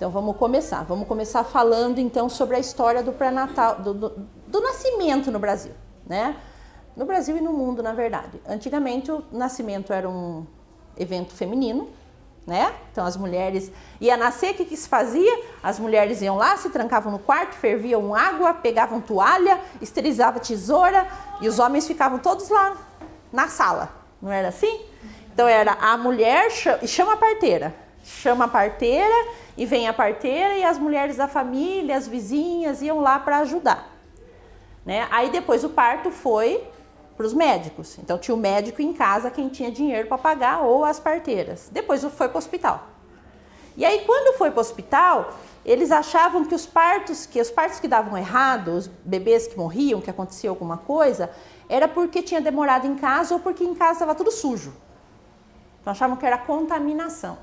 Então vamos começar falando então sobre a história do pré-natal, do nascimento no Brasil, né? No Brasil e no mundo, na verdade. Antigamente o nascimento era um evento feminino, né? Então as mulheres iam nascer, o que se fazia? As mulheres iam lá, se trancavam no quarto, ferviam água, pegavam toalha, esterilizavam tesoura e os homens ficavam todos lá na sala, não era assim? Então era a mulher e chama a parteira e vem a parteira e as mulheres da família, as vizinhas iam lá para ajudar, né? Aí depois o parto foi para os médicos. Então tinha o médico em casa, quem tinha dinheiro para pagar, ou as parteiras. Depois foi para o hospital. E aí quando foi para o hospital, eles achavam que os partos que davam errado, os bebês que morriam, que acontecia alguma coisa, era porque tinha demorado em casa ou porque em casa estava tudo sujo. Então achavam que era contaminação.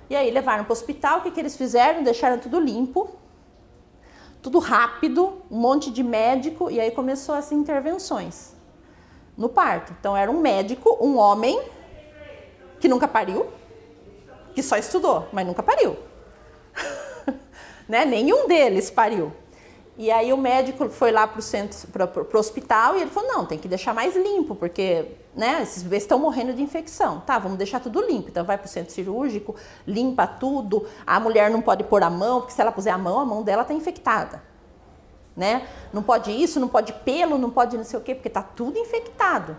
E aí levaram para o hospital, o que eles fizeram? Deixaram tudo limpo, tudo rápido, um monte de médico, e aí começou as intervenções no parto. Então era um médico, um homem que nunca pariu, que só estudou, mas nunca pariu. Né? Nenhum deles pariu. E aí o médico foi lá para o hospital e ele falou, não, tem que deixar mais limpo, porque, né, esses bebês estão morrendo de infecção. Tá, vamos deixar tudo limpo. Então vai para o centro cirúrgico, limpa tudo, a mulher não pode pôr a mão, porque se ela puser a mão dela está infectada. Né? Não pode isso, não pode pelo, não pode não sei o quê, porque está tudo infectado.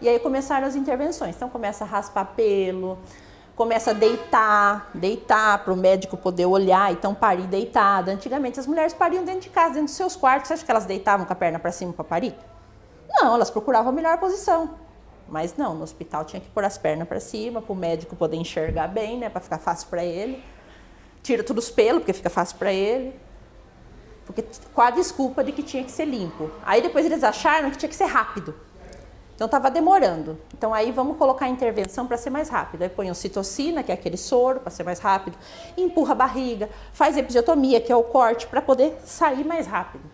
E aí começaram as intervenções. Então começa a raspar pelo, começa a deitar para o médico poder olhar, então parir deitada. Antigamente as mulheres pariam dentro de casa, dentro dos seus quartos. Você acha que elas deitavam com a perna para cima para parir? Não, elas procuravam a melhor posição. Mas não, no hospital tinha que pôr as pernas para cima, para o médico poder enxergar bem, né, para ficar fácil para ele. Tira todos os pelos, porque fica fácil para ele. Porque, com a desculpa de que tinha que ser limpo. Aí depois eles acharam que tinha que ser rápido. Então estava demorando. Então aí vamos colocar a intervenção para ser mais rápido. Aí põe ocitocina, que é aquele soro, para ser mais rápido. Empurra a barriga, faz episiotomia, que é o corte, para poder sair mais rápido.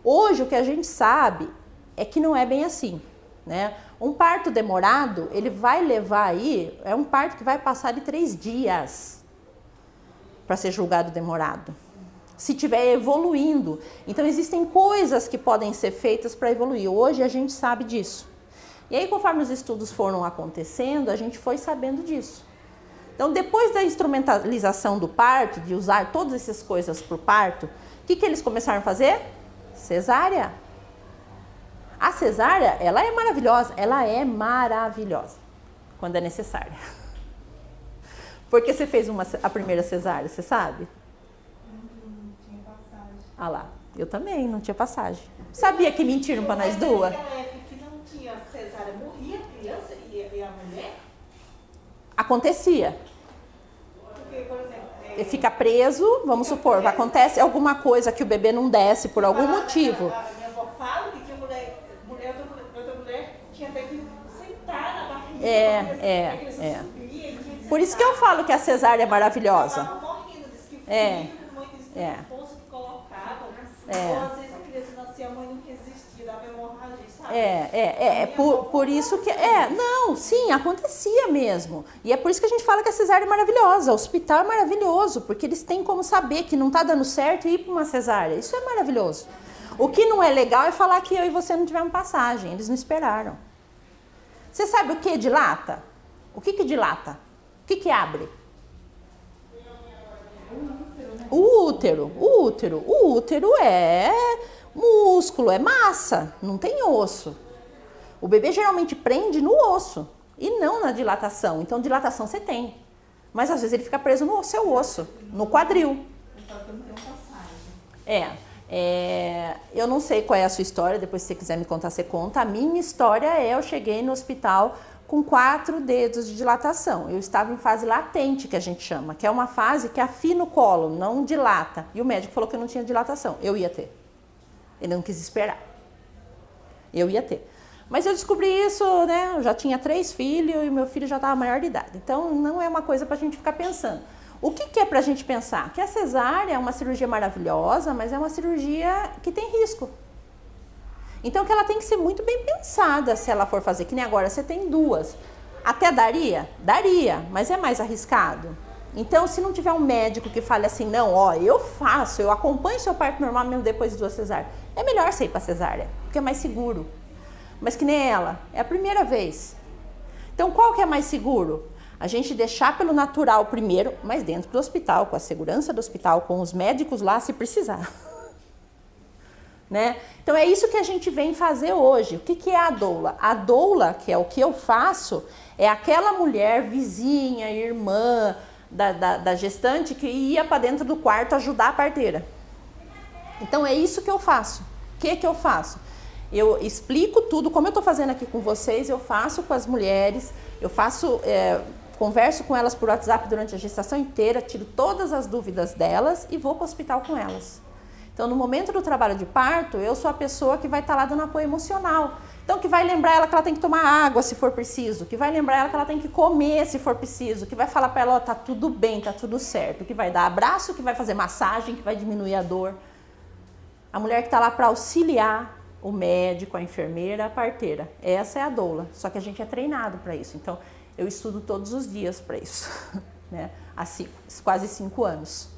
Hoje o que a gente sabe é que não é bem assim, né? Um parto demorado, ele vai levar aí, é um parto que vai passar de 3 dias para ser julgado demorado. Se estiver evoluindo. Então existem coisas que podem ser feitas para evoluir. Hoje a gente sabe disso. E aí, conforme os estudos foram acontecendo, a gente foi sabendo disso. Então, depois da instrumentalização do parto, de usar todas essas coisas para o parto, o que eles começaram a fazer? Cesárea. A cesárea, ela é maravilhosa quando é necessária. Por que você fez a primeira cesárea, você sabe? Não tinha passagem. Ah lá, eu também, não tinha passagem. Sabia que mentiram para nós duas? Naquela época que não tinha cesárea, morria a criança e a mulher? Acontecia. Porque, por exemplo... Fica preso, vamos supor, acontece alguma coisa que o bebê não desce por algum motivo. A minha avó fala que outra mulher tinha até que sentar na barriga. Por isso que eu falo que a cesárea é maravilhosa. Ela estava morrendo, disse que muito esforço que colocavam. Ou às vezes a criança nascia, a mãe nunca existia, dava hemorragia, sabe? Por isso que... não, sim, acontecia mesmo. E é por isso que a gente fala que a cesárea é maravilhosa. O hospital é maravilhoso, porque eles têm como saber que não está dando certo e ir para uma cesárea. Isso é maravilhoso. O que não é legal é falar que eu e você não tivemos passagem. Eles não esperaram. Você sabe o que dilata? O que dilata? O que abre? O útero. O útero é músculo, é massa, não tem osso. O bebê geralmente prende no osso e não na dilatação. Então, dilatação você tem. Mas às vezes ele fica preso no seu osso, no quadril. Eu não sei qual é a sua história, depois se você quiser me contar, você conta. A minha história eu cheguei no hospital com 4 dedos de dilatação. Eu estava em fase latente, que a gente chama, que é uma fase que afina o colo, não dilata. E o médico falou que eu não tinha dilatação. Eu ia ter. Ele não quis esperar. Eu ia ter. Mas eu descobri isso, né? Eu já tinha 3 filhos e o meu filho já estava maior de idade. Então, não é uma coisa para a gente ficar pensando. O que é para a gente pensar? Que a cesárea é uma cirurgia maravilhosa, mas é uma cirurgia que tem risco. Então, que ela tem que ser muito bem pensada se ela for fazer. Que nem agora, você tem 2. Até daria? Daria, mas é mais arriscado. Então, se não tiver um médico que fale assim, não, ó, eu acompanho seu parto normal mesmo depois de 2 cesáreas, é melhor você ir para cesárea, porque é mais seguro. Mas que nem ela, é a primeira vez. Então, qual que é mais seguro? A gente deixar pelo natural primeiro, mas dentro do hospital, com a segurança do hospital, com os médicos lá, se precisar. Né? Então, é isso que a gente vem fazer hoje. O que é a doula? A doula, que é o que eu faço, é aquela mulher vizinha, irmã da gestante que ia para dentro do quarto ajudar a parteira. Então, é isso que eu faço. O que eu faço? Eu explico tudo, como eu estou fazendo aqui com vocês, eu faço com as mulheres, eu faço, converso com elas por WhatsApp durante a gestação inteira, tiro todas as dúvidas delas e vou para o hospital com elas. Então, no momento do trabalho de parto, eu sou a pessoa que vai estar lá dando apoio emocional. Então, que vai lembrar ela que ela tem que tomar água se for preciso, que vai lembrar ela que ela tem que comer se for preciso, que vai falar para ela, ó, tá tudo bem, tá tudo certo, que vai dar abraço, que vai fazer massagem, que vai diminuir a dor. A mulher que está lá para auxiliar o médico, a enfermeira, a parteira. Essa é a doula, só que a gente é treinado para isso. Então, eu estudo todos os dias para isso, né? Há quase 5 anos.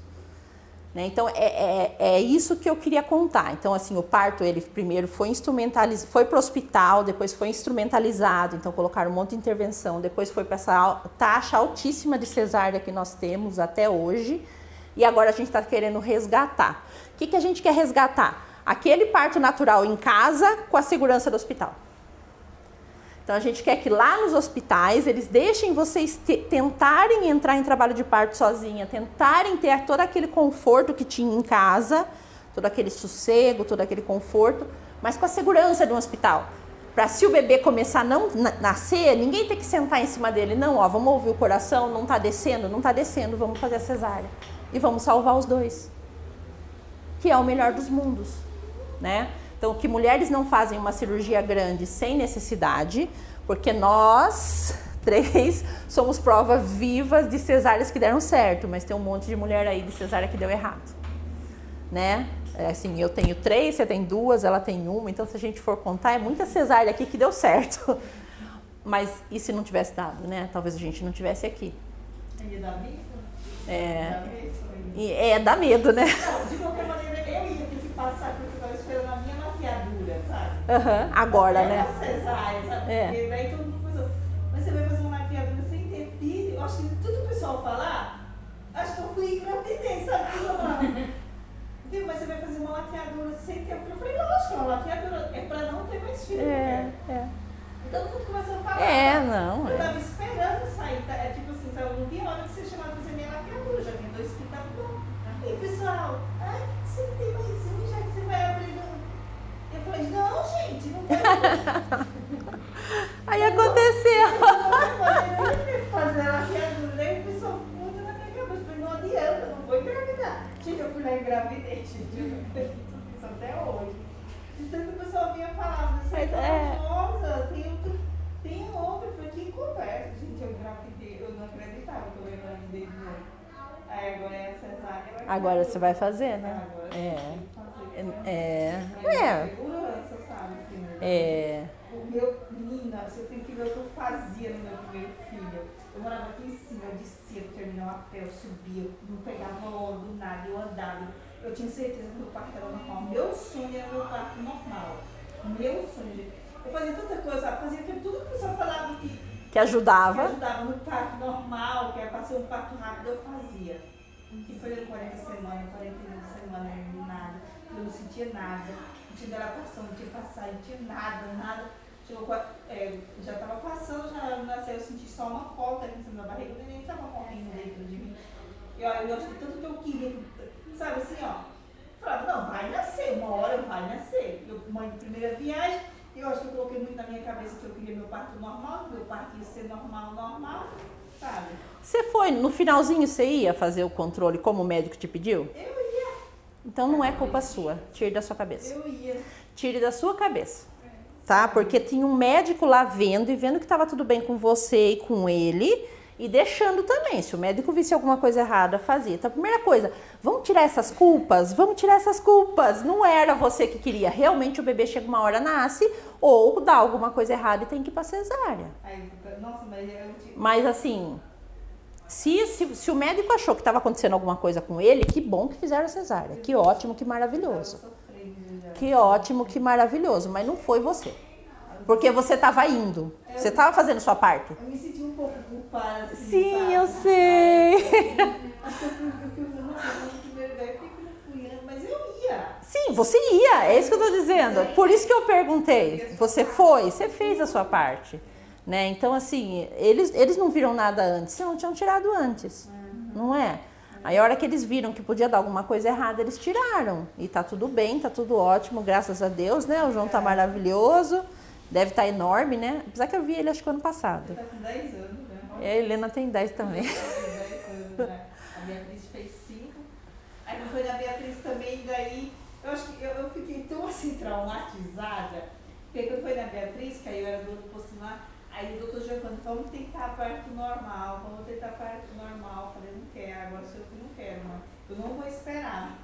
Né? Então, é isso que eu queria contar. Então, assim, o parto, ele primeiro foi instrumentalizado, foi para o hospital, depois foi instrumentalizado, então colocaram um monte de intervenção, depois foi para essa taxa altíssima de cesárea que nós temos até hoje, e agora a gente está querendo resgatar. O que a gente quer resgatar? Aquele parto natural em casa com a segurança do hospital. Então, a gente quer que lá nos hospitais eles deixem vocês tentarem entrar em trabalho de parto sozinha, tentarem ter todo aquele conforto que tinha em casa, todo aquele sossego, todo aquele conforto, mas com a segurança de um hospital. Para se o bebê começar a não nascer, ninguém tem que sentar em cima dele. Não, ó, vamos ouvir o coração, não está descendo, vamos fazer a cesárea. E vamos salvar os 2. Que é o melhor dos mundos, né? Então, que mulheres não fazem uma cirurgia grande sem necessidade, porque nós 3 somos provas vivas de cesáreas que deram certo, mas tem um monte de mulher aí de cesárea que deu errado, né? Assim, eu tenho 3, você tem 2, ela tem 1, então se a gente for contar, é muita cesárea aqui que deu certo. Mas e se não tivesse dado, né? Talvez a gente não tivesse aqui. Ia dar medo? Dá medo, né? Não, de qualquer maneira, eu ia ter que passar porque eu estava esperando a minha maquiadura, sabe? Agora, né? Cesárea, sabe? E daí todo mundo pensou, mas você vai fazer uma maquiadura sem ter filho? Eu acho que tudo o pessoal falar, acho que eu fui engravidez, sabe? Viu, mas você vai fazer uma laqueadura sem ter filho? Eu falei, lógico, uma laqueadura é pra não ter mais filho. Então todo mundo começou a falar. Não. Eu tava esperando sair, tipo assim, eu não vi a hora que você chamava pra fazer minha laqueadura, já tinha 2 que estavam bom. E pessoal, você não tem mais um, já que você vai abrir. Eu falei, não, gente, não vai. Aí aconteceu. Eu ia fazer a laqueadura, daí o pessoal muda na minha cabeça. Eu falei, não adianta, não vou engravidar. Gente, eu fui lá e engravidei, gente, eu fiz até hoje. Então o pessoal vinha falando, você é famosa, tem outra, eu falei, que conversa, gente, eu engravidei, eu não acreditava que eu engravidei de novo. Aí agora é a cesárea. Agora você vai fazer, né? Agora segurança, sabe? Assim, o meu, menina, você tem que ver o que eu fazia no meu primeiro filho. Eu morava aqui em cima, eu descia, eu terminava a pé, eu subia, eu não pegava onda do nada, eu andava. Eu tinha certeza que meu parto era normal. Meu sonho era meu parto normal. Meu sonho. Eu fazia tanta coisa, fazia tudo que o pessoal falava que ajudava. Que ajudava no parto normal, que era para ser um parto rápido, eu fazia. Que foi de 40 semanas, 41 semanas, nada. Eu não sentia nada. Não tinha dilatação, não tinha passagem, não tinha nada. Já estava passando, já nasceu, eu senti só uma falta aqui em cima da barriga, eu nem estava morrendo dentro de mim. Eu acho que tanto que eu queria, sabe assim, ó. Falava, não, vai nascer, uma hora vai nascer. Eu, mãe de primeira viagem, eu acho que eu coloquei muito na minha cabeça que eu queria meu parto normal, meu parto ia ser normal, sabe? Você foi, no finalzinho você ia fazer o controle como o médico te pediu? Eu ia. Então não é culpa sua, tire da sua cabeça. Eu ia. Tire da sua cabeça, tá? Porque tinha um médico lá vendo que estava tudo bem com você e com ele e deixando também. Se o médico visse alguma coisa errada, fazia. Então a primeira coisa, vamos tirar essas culpas? Não era você que queria. Realmente o bebê chega uma hora, nasce ou dá alguma coisa errada e tem que ir pra cesárea. Nossa, mas assim... Se se o médico achou que estava acontecendo alguma coisa com ele, que bom que fizeram a cesárea. Que ótimo, que maravilhoso. Que ótimo, que maravilhoso. Mas não foi você. Porque você estava indo. Você estava fazendo sua parte. Eu me senti um pouco culpada. Assim, Sim, sabe? eu sei. Acho que eu fui no primeiro lugar, por que eu não fui antes? Mas eu ia. Sim, você ia. É isso que eu estou dizendo. Por isso que eu perguntei. Você foi, você fez a sua parte. Né? Então, assim, eles não viram nada antes. Senão tinham tirado antes. Não é? Aí a hora que eles viram que podia dar alguma coisa errada, eles tiraram. E tá tudo bem, tá tudo ótimo, graças a Deus, né? O João tá maravilhoso, deve estar enorme, né? Apesar que eu vi ele acho que ano passado. Ele tá com 10 anos, né? E a Helena tem 10 também. Tem 10 anos, né? A Beatriz fez 5. Aí quando foi na Beatriz também, daí eu acho que eu fiquei tão assim traumatizada, porque quando foi na Beatriz, que aí eu era do outro posto lá, aí o doutor Giovanni, vamos tentar parto normal, vamos tentar parto normal. Eu falei, não quero, agora se eu não quero, mãe. Eu não vou esperar.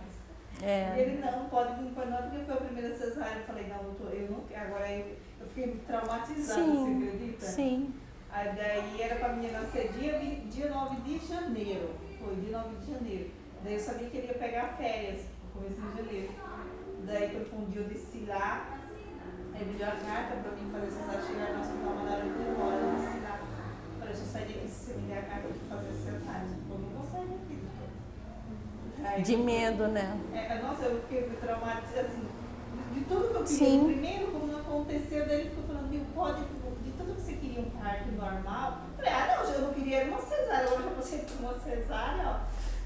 E ele não pode vir para nós, porque foi a primeira cesárea. Eu falei, não, doutor, eu não quero. Agora eu fiquei traumatizada, você acredita? Sim. Aí daí era para a menina nascer dia 9 de janeiro. Foi dia 9 de janeiro. Daí eu sabia que ele ia pegar férias no começo de janeiro. Daí quando foi um dia eu desci lá. Aí me deu a carta para mim fazer cesárea, chegar no hospital, mandaram eu embora, eu disse lá. Falei, eu só saí daqui se você me der a carta para fazer cesárea. Eu não vou sair daqui. Aí, De medo, né? Nossa, eu fiquei traumatizada, assim, de tudo que eu queria. Sim. Primeiro, como não aconteceu, daí ele ficou falando, viu, pode, de tudo que você queria um parto normal. Eu falei, não, eu não queria uma cesárea, agora já passei por uma cesárea, ó.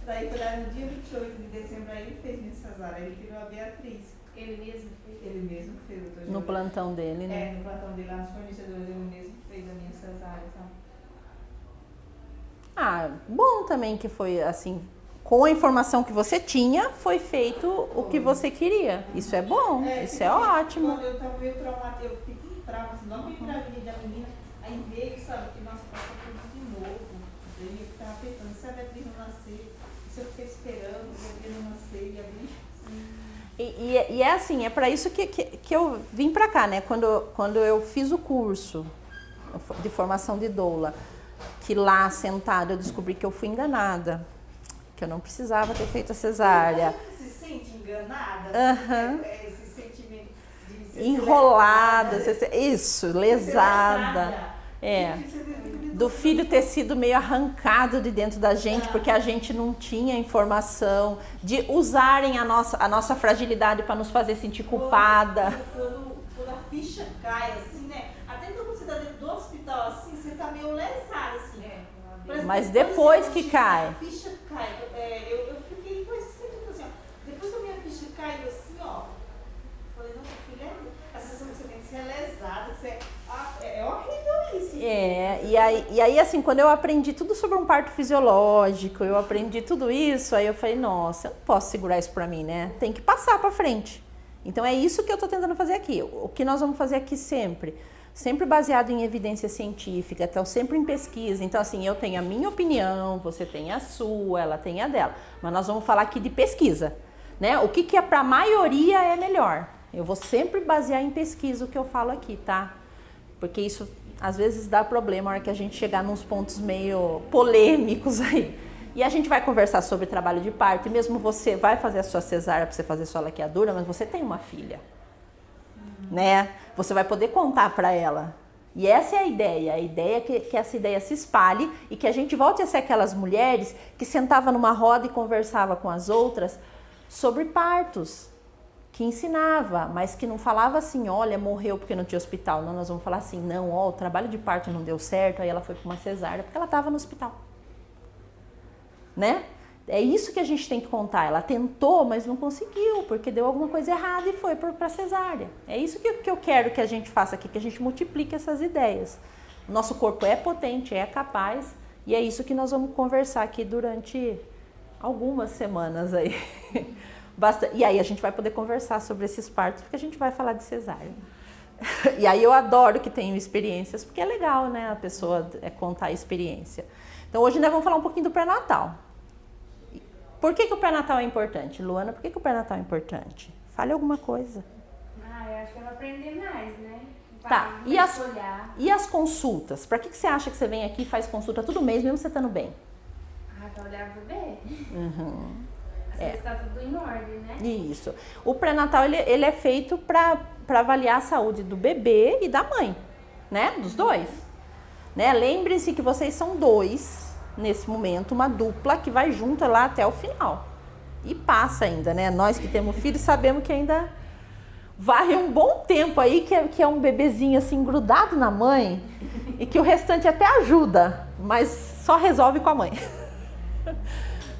Daí foi lá no dia 28 de dezembro, aí ele fez minha cesárea, ele tirou a Beatriz. Ele mesmo fez? Ele mesmo fez, doutor. No plantão dele, né? No plantão dele lá nos fornecedores, ele mesmo fez a minha cesárea, sabe? Ah, bom também que foi assim, com a informação que você tinha, foi feito o que você queria. Isso é bom, isso é ótimo. Quando eu tava meio traumatizada, eu fiquei com trauma, assim, não me engravidei da menina, aí veio, sabe, que nossa, passa tudo de novo. Daí eu ficava pensando, se a Beatriz não nascer, se eu fiquei esperando, a Beatriz não nascer, e a Beatriz... E é assim, é para isso que eu vim para cá, né? Quando eu fiz o curso de formação de doula, que lá sentada eu descobri que eu fui enganada, que eu não precisava ter feito a cesárea. Você se sente enganada? Esse sentimento de ser Enrolada, lesada. isso, lesada. Do filho ter sido meio arrancado de dentro da gente, porque a gente não tinha informação, de usarem a nossa fragilidade para nos fazer sentir culpada. Quando a ficha cai, assim, né? Até quando você está dentro do hospital, assim, você está meio lesado, assim. Mas depois que cai. A ficha cai. Eu fiquei com esse sentimento assim, ó. Depois que a minha ficha caiu, assim, ó. Falei, não, filha, a sensação que você tem que ser lesada, que você... É horrível isso. E aí assim, quando eu aprendi tudo sobre um parto fisiológico, eu aprendi tudo isso, aí eu falei, nossa, eu não posso segurar isso pra mim, né? Tem que passar pra frente. Então é isso que eu tô tentando fazer aqui. O que nós vamos fazer aqui sempre baseado em evidência científica, então sempre em pesquisa. Então assim, eu tenho a minha opinião, você tem a sua, ela tem a dela. Mas nós vamos falar aqui de pesquisa, né? O que é pra maioria é melhor. Eu vou sempre basear em pesquisa o que eu falo aqui, tá? Porque isso às vezes dá problema na hora que a gente chegar nos pontos meio polêmicos aí. E a gente vai conversar sobre trabalho de parto, e mesmo você vai fazer a sua cesárea para você fazer sua laqueadura, mas você tem uma filha, né? Você vai poder contar para ela. E essa é a ideia é que essa ideia se espalhe e que a gente volte a ser aquelas mulheres que sentavam numa roda e conversava com as outras sobre partos. Que ensinava, mas que não falava assim, olha, morreu porque não tinha hospital. Não, nós vamos falar assim, não, ó, o trabalho de parto não deu certo, aí ela foi para uma cesárea, porque ela estava no hospital. Né? É isso que a gente tem que contar. Ela tentou, mas não conseguiu, porque deu alguma coisa errada e foi para cesárea. É isso que eu quero que a gente faça aqui, que a gente multiplique essas ideias. O nosso corpo é potente, é capaz, e é isso que nós vamos conversar aqui durante algumas semanas aí. E aí a gente vai poder conversar sobre esses partos, porque a gente vai falar de cesárea. E aí eu adoro que tenham experiências, porque é legal, né, a pessoa contar a experiência. Então hoje nós vamos falar um pouquinho do pré-natal. Por que o pré-natal é importante? Luana, por que o pré-natal é importante? Fale alguma coisa. Eu acho que eu vou aprender mais, né? Tá, e as consultas? Para que você acha que você vem aqui e faz consulta todo mês, mesmo você estando bem? Ah, pra olhar o bebê. Uhum. Às vezes tá tudo em ordem, né? Isso. O pré-natal, ele é feito para avaliar a saúde do bebê e da mãe, né? Dos dois. Né? Lembre-se que vocês são dois, nesse momento, uma dupla que vai junta lá até o final. E passa ainda, né? Nós que temos filhos sabemos que ainda varre um bom tempo aí, que é um bebezinho assim grudado na mãe e que o restante até ajuda, mas só resolve com a mãe.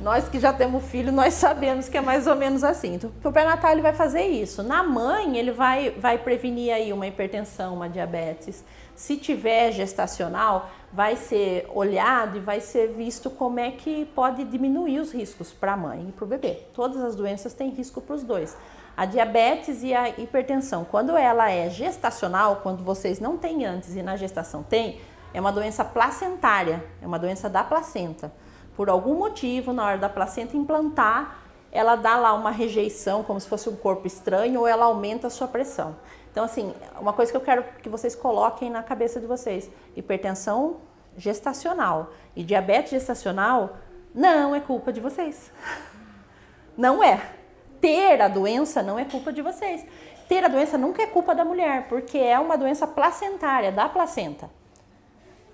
Nós que já temos filho, nós sabemos que é mais ou menos assim. Então, o pré-natal ele vai fazer isso. Na mãe, ele vai prevenir aí uma hipertensão, uma diabetes. Se tiver gestacional, vai ser olhado e vai ser visto como é que pode diminuir os riscos para a mãe e para o bebê. Todas as doenças têm risco para os dois. A diabetes e a hipertensão, quando ela é gestacional, quando vocês não têm antes e na gestação tem, é uma doença placentária, é uma doença da placenta. Por algum motivo, na hora da placenta implantar, ela dá lá uma rejeição, como se fosse um corpo estranho, ou ela aumenta a sua pressão. Então, assim, uma coisa que eu quero que vocês coloquem na cabeça de vocês, hipertensão gestacional e diabetes gestacional não é culpa de vocês. Não é. Ter a doença não é culpa de vocês. Ter a doença nunca é culpa da mulher, porque é uma doença placentária, da placenta.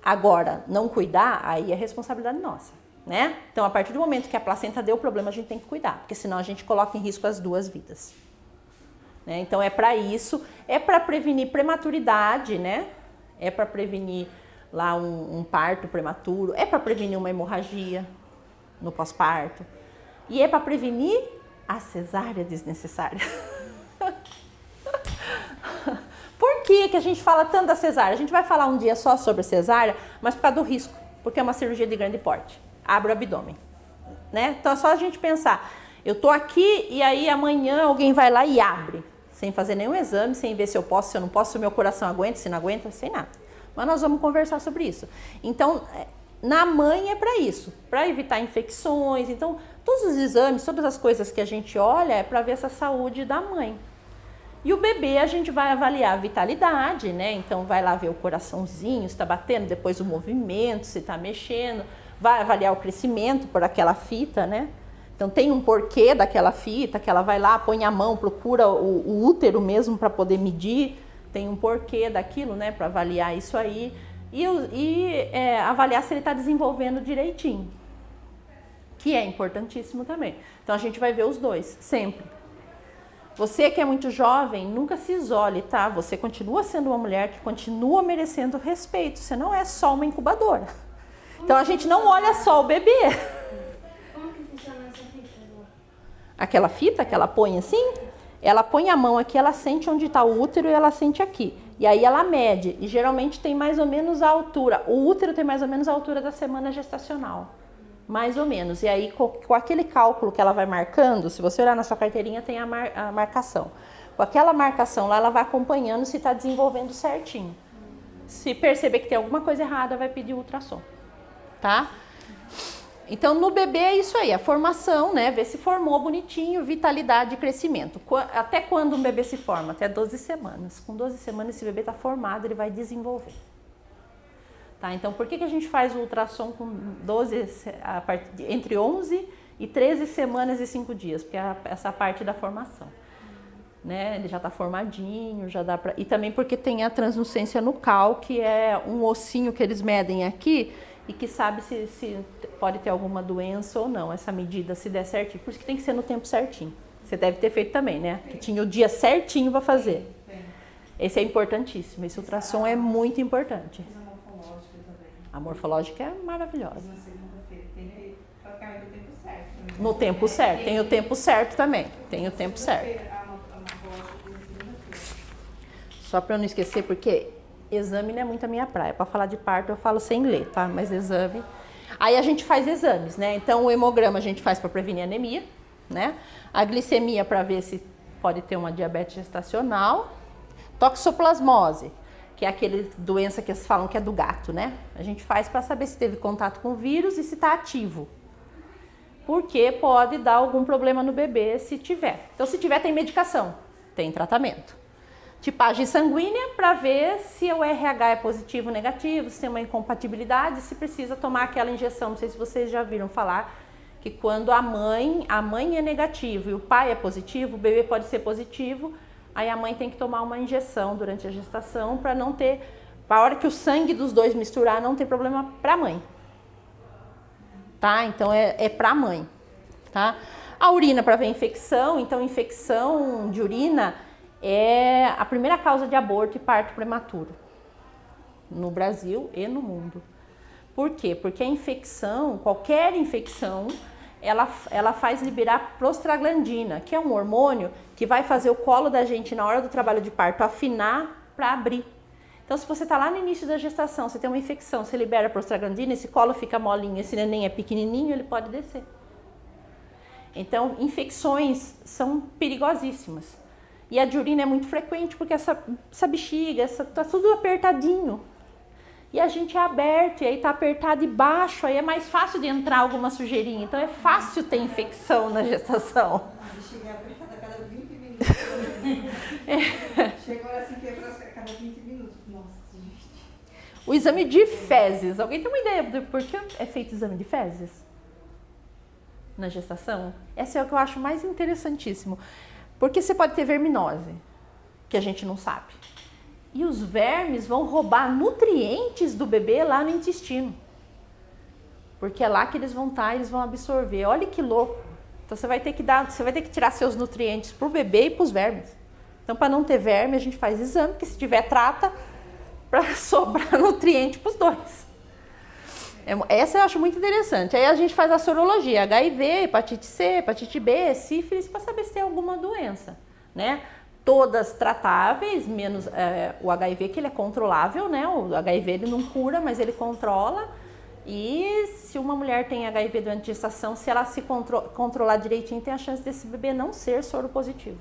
Agora, não cuidar, aí é responsabilidade nossa. Né? Então, a partir do momento que a placenta deu problema, a gente tem que cuidar, porque senão a gente coloca em risco as duas vidas. Né? Então, é para isso, é para prevenir prematuridade, né? É para prevenir lá um parto prematuro, é para prevenir uma hemorragia no pós-parto e é para prevenir a cesárea desnecessária. Por que a gente fala tanto da cesárea? A gente vai falar um dia só sobre cesárea, mas por causa do risco, porque é uma cirurgia de grande porte. Abre o abdômen, né? Então é só a gente pensar, eu tô aqui e aí amanhã alguém vai lá e abre, sem fazer nenhum exame, sem ver se eu posso, se eu não posso, se o meu coração aguenta, se não aguenta, sem nada. Mas nós vamos conversar sobre isso. Então, na mãe é para isso, para evitar infecções. Então, todos os exames, todas as coisas que a gente olha é para ver essa saúde da mãe. E o bebê a gente vai avaliar a vitalidade, né? Então, vai lá ver o coraçãozinho, se está batendo, depois o movimento, se está mexendo. Vai avaliar o crescimento por aquela fita, né? Então tem um porquê daquela fita, que ela vai lá, põe a mão, procura o útero mesmo para poder medir. Tem um porquê daquilo, né? Para avaliar isso aí. E avaliar se ele está desenvolvendo direitinho. Que é importantíssimo também. Então a gente vai ver os dois, sempre. Você que é muito jovem, nunca se isole, tá? Você continua sendo uma mulher que continua merecendo respeito. Você não é só uma incubadora. Então a gente não olha só o bebê. Como que funciona essa fita? Aquela fita que ela põe assim, ela põe a mão aqui, ela sente onde está o útero e ela sente aqui. E aí ela mede, e geralmente tem mais ou menos a altura. O útero tem mais ou menos a altura da semana gestacional. Mais ou menos. E aí com aquele cálculo que ela vai marcando, se você olhar na sua carteirinha tem a marcação. Com aquela marcação lá, ela vai acompanhando se está desenvolvendo certinho. Se perceber que tem alguma coisa errada, vai pedir ultrassom. Tá? Então, no bebê é isso aí, a formação, né? Ver se formou bonitinho, vitalidade e crescimento. Até quando um bebê se forma? Até 12 semanas. Com 12 semanas, esse bebê está formado, ele vai desenvolver. Tá? Então, por que a gente faz o ultrassom com 12, entre 11 e 13 semanas e 5 dias? Porque é essa parte da formação. Né? Ele já está formadinho, já dá pra... E também porque tem a translucência nucal, que é um ossinho que eles medem aqui, e que sabe se pode ter alguma doença ou não, essa medida, se der certinho. Por isso que tem que ser no tempo certinho. Você deve ter feito também, né? Que tinha o dia certinho para fazer. Esse é importantíssimo, esse ultrassom é muito importante. A morfológica também. A morfológica é maravilhosa. Na segunda-feira tem praticamente o tempo certo. Né? No tempo certo, tem o tempo certo também. Tem o tempo certo. A morfológica tem na segunda-feira. Só para eu não esquecer, porque exame não é muito a minha praia. Para falar de parto eu falo sem ler, tá? Mas exame... Aí a gente faz exames, né? Então o hemograma a gente faz para prevenir anemia, né? A glicemia para ver se pode ter uma diabetes gestacional. Toxoplasmose, que é aquele doença que eles falam que é do gato, né? A gente faz para saber se teve contato com o vírus e se está ativo. Porque pode dar algum problema no bebê se tiver. Então se tiver tem medicação, tem tratamento. tipagem sanguínea para ver se o RH é positivo ou negativo, se tem uma incompatibilidade, se precisa tomar aquela injeção. Não sei se vocês já viram falar que quando a mãe é negativo e o pai é positivo, o bebê pode ser positivo, aí a mãe tem que tomar uma injeção durante a gestação para não ter, para a hora que o sangue dos dois misturar, não ter problema para a mãe. Tá? Então é para a mãe, tá? A urina para ver infecção, então infecção de urina é a primeira causa de aborto e parto prematuro no Brasil e no mundo. Por quê? Porque a infecção, qualquer infecção, ela faz liberar prostaglandina, que é um hormônio que vai fazer o colo da gente na hora do trabalho de parto afinar para abrir. Então, se você está lá no início da gestação, você tem uma infecção, você libera prostaglandina, esse colo fica molinho, esse neném é pequenininho, ele pode descer. Então, infecções são perigosíssimas. E a de urina é muito frequente porque essa bexiga, tá tudo apertadinho. E a gente é aberto, e aí tá apertado e baixo, aí é mais fácil de entrar alguma sujeirinha. Então é fácil ter infecção na gestação. A bexiga é apertada a cada 20 minutos. Chegou assim, quebrou a cada 20 minutos. Nossa, gente. O exame de fezes. Alguém tem uma ideia de por que é feito o exame de fezes na gestação? Esse é o que eu acho mais interessantíssimo. Porque você pode ter verminose, que a gente não sabe. E os vermes vão roubar nutrientes do bebê lá no intestino. Porque é lá que eles vão estar, eles vão absorver. Olha que louco. Então você vai ter que tirar seus nutrientes pro bebê e pros vermes. Então, para não ter verme, a gente faz exame, que se tiver, trata para sobrar nutriente pros dois. Essa eu acho muito interessante. Aí a gente faz a sorologia, HIV, hepatite C, hepatite B, sífilis, para saber se tem alguma doença, né? Todas tratáveis, menos o HIV, que ele é controlável, né? O HIV ele não cura, mas ele controla. E se uma mulher tem HIV durante a gestação, se ela se controlar direitinho, tem a chance desse bebê não ser soro positivo.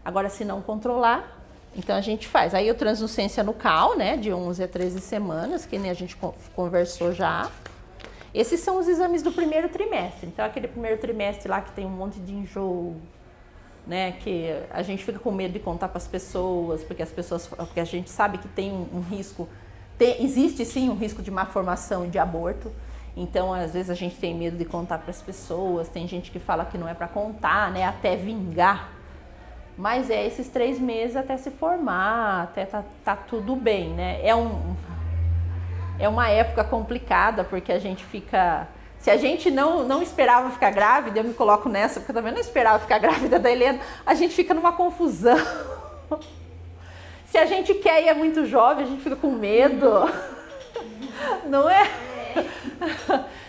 Agora, se não controlar, então a gente faz. Aí o translucência nucal, né? De 11 a 13 semanas, que nem a gente conversou já. Esses são os exames do primeiro trimestre. Então, aquele primeiro trimestre lá que tem um monte de enjoo, né, que a gente fica com medo de contar para as pessoas, porque a gente sabe que tem um risco, existe sim um risco de má formação e de aborto. Então, às vezes a gente tem medo de contar para as pessoas, tem gente que fala que não é para contar, né, até vingar. Mas é esses 3 meses até se formar, até tá tudo bem, né? É uma época complicada, porque a gente fica... Se a gente não esperava ficar grávida, eu me coloco nessa, porque eu também não esperava ficar grávida da Helena, a gente fica numa confusão. Se a gente quer e é muito jovem, a gente fica com medo. Não é?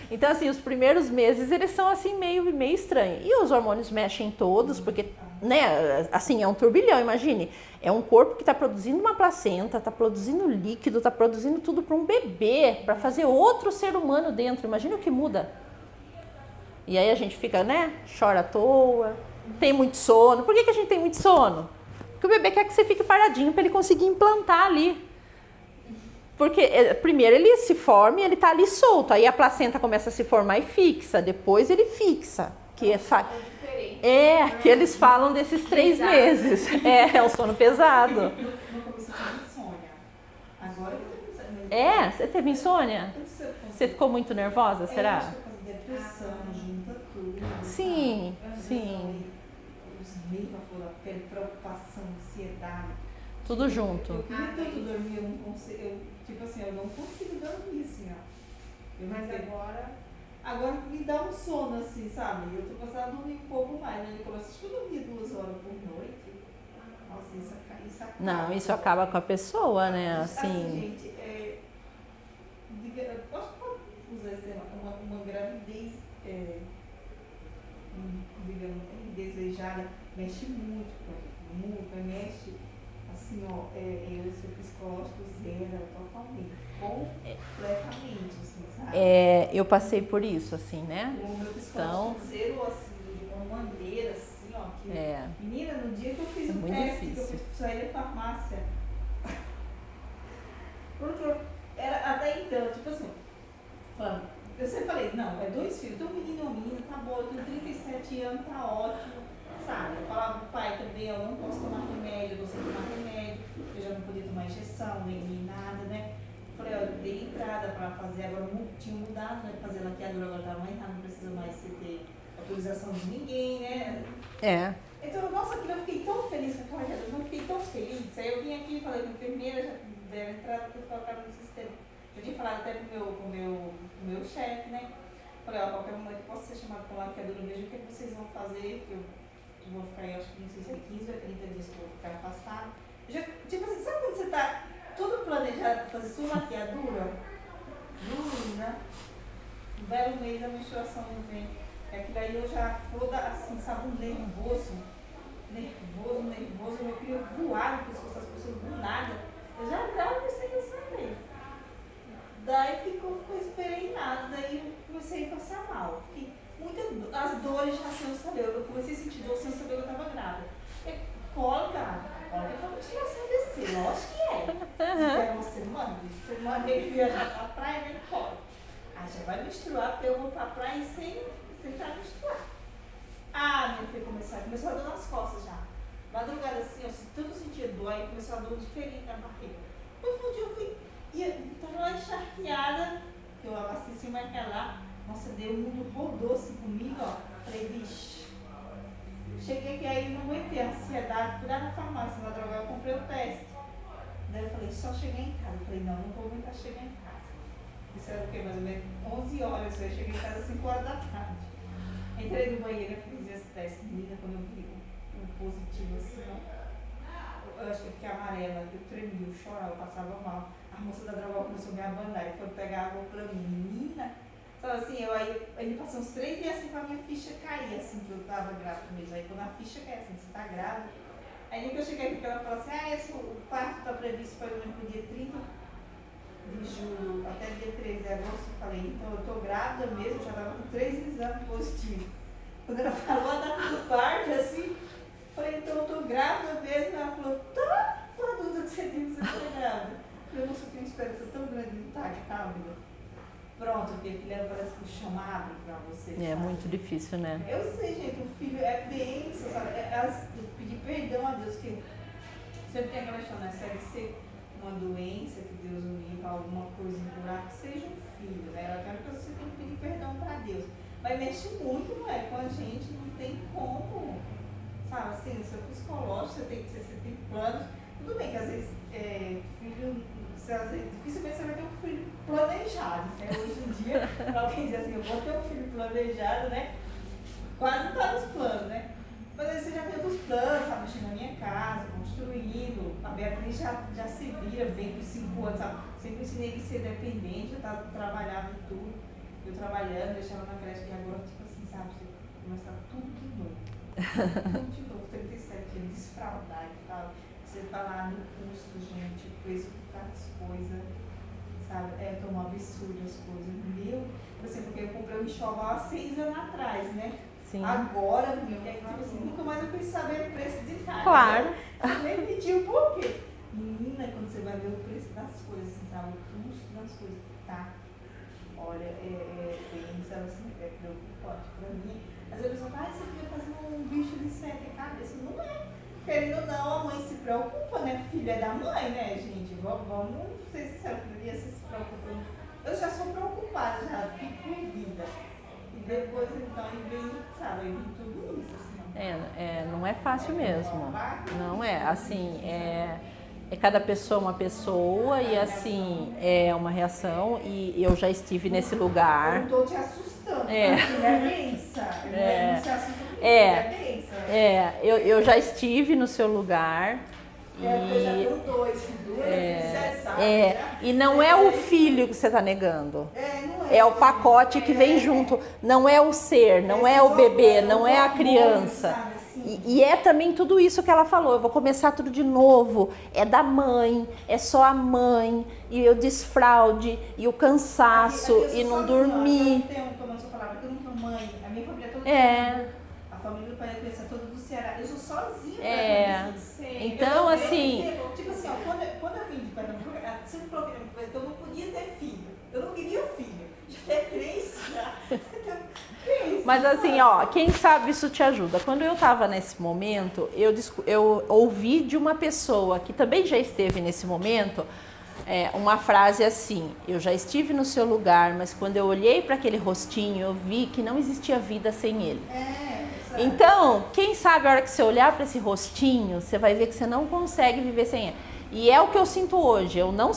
Então, assim, os primeiros meses, eles são, assim, meio estranhos. E os hormônios mexem todos, porque, né, assim, é um turbilhão, imagine. É um corpo que está produzindo uma placenta, está produzindo líquido, está produzindo tudo para um bebê, para fazer outro ser humano dentro. Imagina o que muda. E aí a gente fica, né, chora à toa, tem muito sono. Por que a gente tem muito sono? Porque o bebê quer que você fique paradinho para ele conseguir implantar ali. Porque primeiro ele se forma e ele está ali solto. Aí a placenta começa a se formar e fixa. Depois ele fixa. Que eles falam desses 3 meses. É o sono pesado. No começo eu tive insônia. Agora eu tô pensando. Você teve insônia? Você ficou muito nervosa, será? Acho que é por causa da depressão, junta tudo. Sim, sim. Os nervos, preocupação, ansiedade. Tudo junto. Eu queria tanto dormir, eu não consigo. Tipo assim, eu não consigo dormir, assim, ó. Mas agora me dá um sono, assim, sabe? Eu tô passando a dormir um pouco mais, né? Ele começa a dormir 2 horas por noite. Nossa, isso acaba. Não, isso acaba com a pessoa, né? Assim, gente, eu posso usar esse tema, uma gravidez, digamos, indesejada, mexe muito, mexe. Assim, ó, o seu psicológico zera totalmente, completamente, assim, sabe? Eu passei por isso, assim, né? O meu psicológico zerou, assim, de uma maneira, assim, ó, que... Menina, no dia que eu fiz o teste, que eu fui sair da farmácia, porque era até então, tipo assim, eu sempre falei, não, 2 filhos, então um menino ou menina, tá bom, eu tenho 37 anos, tá ótimo, afastada. Eu falava pro pai também, eu não posso tomar remédio, eu não sei tomar remédio, eu já não podia tomar injeção, nem nada, né? Falei, ó, eu dei entrada para fazer, agora tinha mudado, né? Fazer laqueadura, agora tá mais rápido, não precisa mais você ter autorização de ninguém, né? É. Então, nossa, aquilo eu fiquei tão feliz com aquela laqueadura, eu fiquei tão feliz. Aí eu vim aqui e falei com a enfermeira, já deram entrada, tudo colocado no sistema. Eu tinha falado até pro meu chefe, né? Falei, ó, qualquer momento eu posso ser chamado para laqueadura, veja o que vocês vão fazer, que eu vou ficar aí, acho que não sei se é 15 ou 30 dias que eu vou ficar afastado. Já, tipo assim, sabe quando você tá tudo planejado para fazer sua laqueadura? Menina, um belo mês a menstruação não vem. Aquilo aí eu já foda assim, sabe, um nervoso, eu queria voar no pescoço das pessoas do nada. Eu já estava sem saber. Daí ficou esperei nada, daí eu comecei a passar mal. Fiquei as dores já sem eu saber. Eu comecei a sentir dor sem eu saber que eu estava grávida. Cólica é pra motivação descer, lógico que é. Se der uma semana ele viajar pra praia, nem cólica. Aí já vai menstruar, porque eu vou pra praia sem já menstruar. Ah, minha filha começou a dor nas costas já. Madrugada assim, eu tudo sentia dor, aí começou a dor diferente na barriga. Depois um dia eu fui, tava lá encharqueada, que eu abasteci uma lá. Nossa, deu, o mundo rodou assim comigo, ó. Falei, vixe. Cheguei aqui aí, não aguentei a ansiedade, fui lá na farmácia, na droga, eu comprei o teste. Daí eu falei, só cheguei em casa. Eu falei, não vou aguentar chegar em casa. Isso era o quê? Mais ou menos 11 horas, eu cheguei em casa às 5 horas da tarde. Entrei no banheiro e fiz esse teste, menina, quando eu vi um positivo assim, ó. Eu acho que eu fiquei amarela, eu tremia, eu chorava, eu passava mal. A moça da droga começou a me abanar e foi pegar água pra mim. Menina, sabe assim, aí passou uns 3 dias assim pra minha ficha cair, assim, que eu tava grávida mesmo. Aí quando a ficha cai assim, você tá grávida. Aí nem que eu cheguei aqui, ela falou assim, o parto tá previsto para o dia 30 de julho até dia 13 de agosto. Eu falei, então eu tô grávida mesmo, já tava com 3 exames positivos. Quando ela falou a data do parto, assim, falei, então eu tô grávida mesmo. Ela falou, tá, a dúvida que você tem que você tá grávida. Eu falei, nossa, eu tenho uma esperança tão grande de estar grávida. Pronto, porque aquilo era, parece que um chamado pra você. É sabe? muito difícil, né? Eu sei, gente, o filho é bênção, sabe? Eu pedi perdão a Deus, que sempre tem aquela história, né? Se deve ser uma doença que Deus uniu, alguma coisa impurar, que seja um filho, né? Eu quero que você tenha que pedir perdão pra Deus. Mas mexe muito, não é? Com a gente, não tem como, sabe? Assim, o seu psicológico, você tem planos. Tudo bem que às vezes filho, dificilmente você vai ter um filho planejado, né? Hoje em dia, pra alguém dizer assim, eu vou ter um filho planejado, né? Quase não tá nos planos, né? Mas aí você já tem outros planos, sabe? Mexendo na minha casa, construindo. A Beatriz já se vira bem com 5 anos, sabe? Sempre ensinei ele a ser dependente, já trabalhava em tudo. Eu trabalhando, deixava na creche, e agora, tipo assim, sabe? Você começa a tudo de novo. Tudo de novo, 37 anos, desfraudar e tal. Você tá lá no custo, gente, o preço que tá as coisas, sabe? É tão absurdo as coisas. Meu, assim, porque eu comprei um enxoval há 6 anos atrás, né? Sim. Agora, menina, tipo assim, nunca mais eu quis saber o preço de nada. Claro. Né? Eu nem pedi por quê. Menina, quando você vai ver o preço das coisas, assim, tá? O custo das coisas, tá? Olha, bem, sabe assim, é preocupante pra mim. Às vezes a pessoa fala, você fica fazendo um bicho de 7 cabeças. Não é. Querendo ou não, a mãe se preocupa, né? Filha da mãe, né, gente? Vamos ser sinceros, você se preocupa. Eu já sou preocupada, já fico com vida. E depois, então, vem, sabe, vem tudo isso, assim. Não é fácil mesmo. Não é, assim, cada pessoa uma pessoa e, assim, é uma reação e eu já estive nesse lugar. Eu não tô te assustando, porque é densa. Não se assusta porque é densa. Eu já estive no seu lugar. Eu já tenho duas E não é o filho que você está negando. Não É o pacote que vem junto. Não é o ser, não é o bebê, não é a criança. E é também tudo isso que ela falou. Eu vou começar tudo de novo. É da mãe, é só a mãe, e o desfraude, e o cansaço, e não dormir. Eu não tenho, sua palavra, eu não tenho mãe. A minha família é toda a família do pai da criança toda do Ceará. Eu sou sozinha. Então, assim. Tipo assim, ó, quando eu vim de Pernambuco, sempre coloquei na minha cabeça que eu não podia ter filho. Eu não queria filho. Já até 3 já. 3 Mas assim, ó, quem sabe isso te ajuda. Quando eu tava nesse momento, eu ouvi de uma pessoa que também já esteve nesse momento, uma frase assim: eu já estive no seu lugar, mas quando eu olhei para aquele rostinho, eu vi que não existia vida sem ele. Então, quem sabe a hora que você olhar para esse rostinho, você vai ver que você não consegue viver sem ele. E é o que eu sinto hoje. Eu não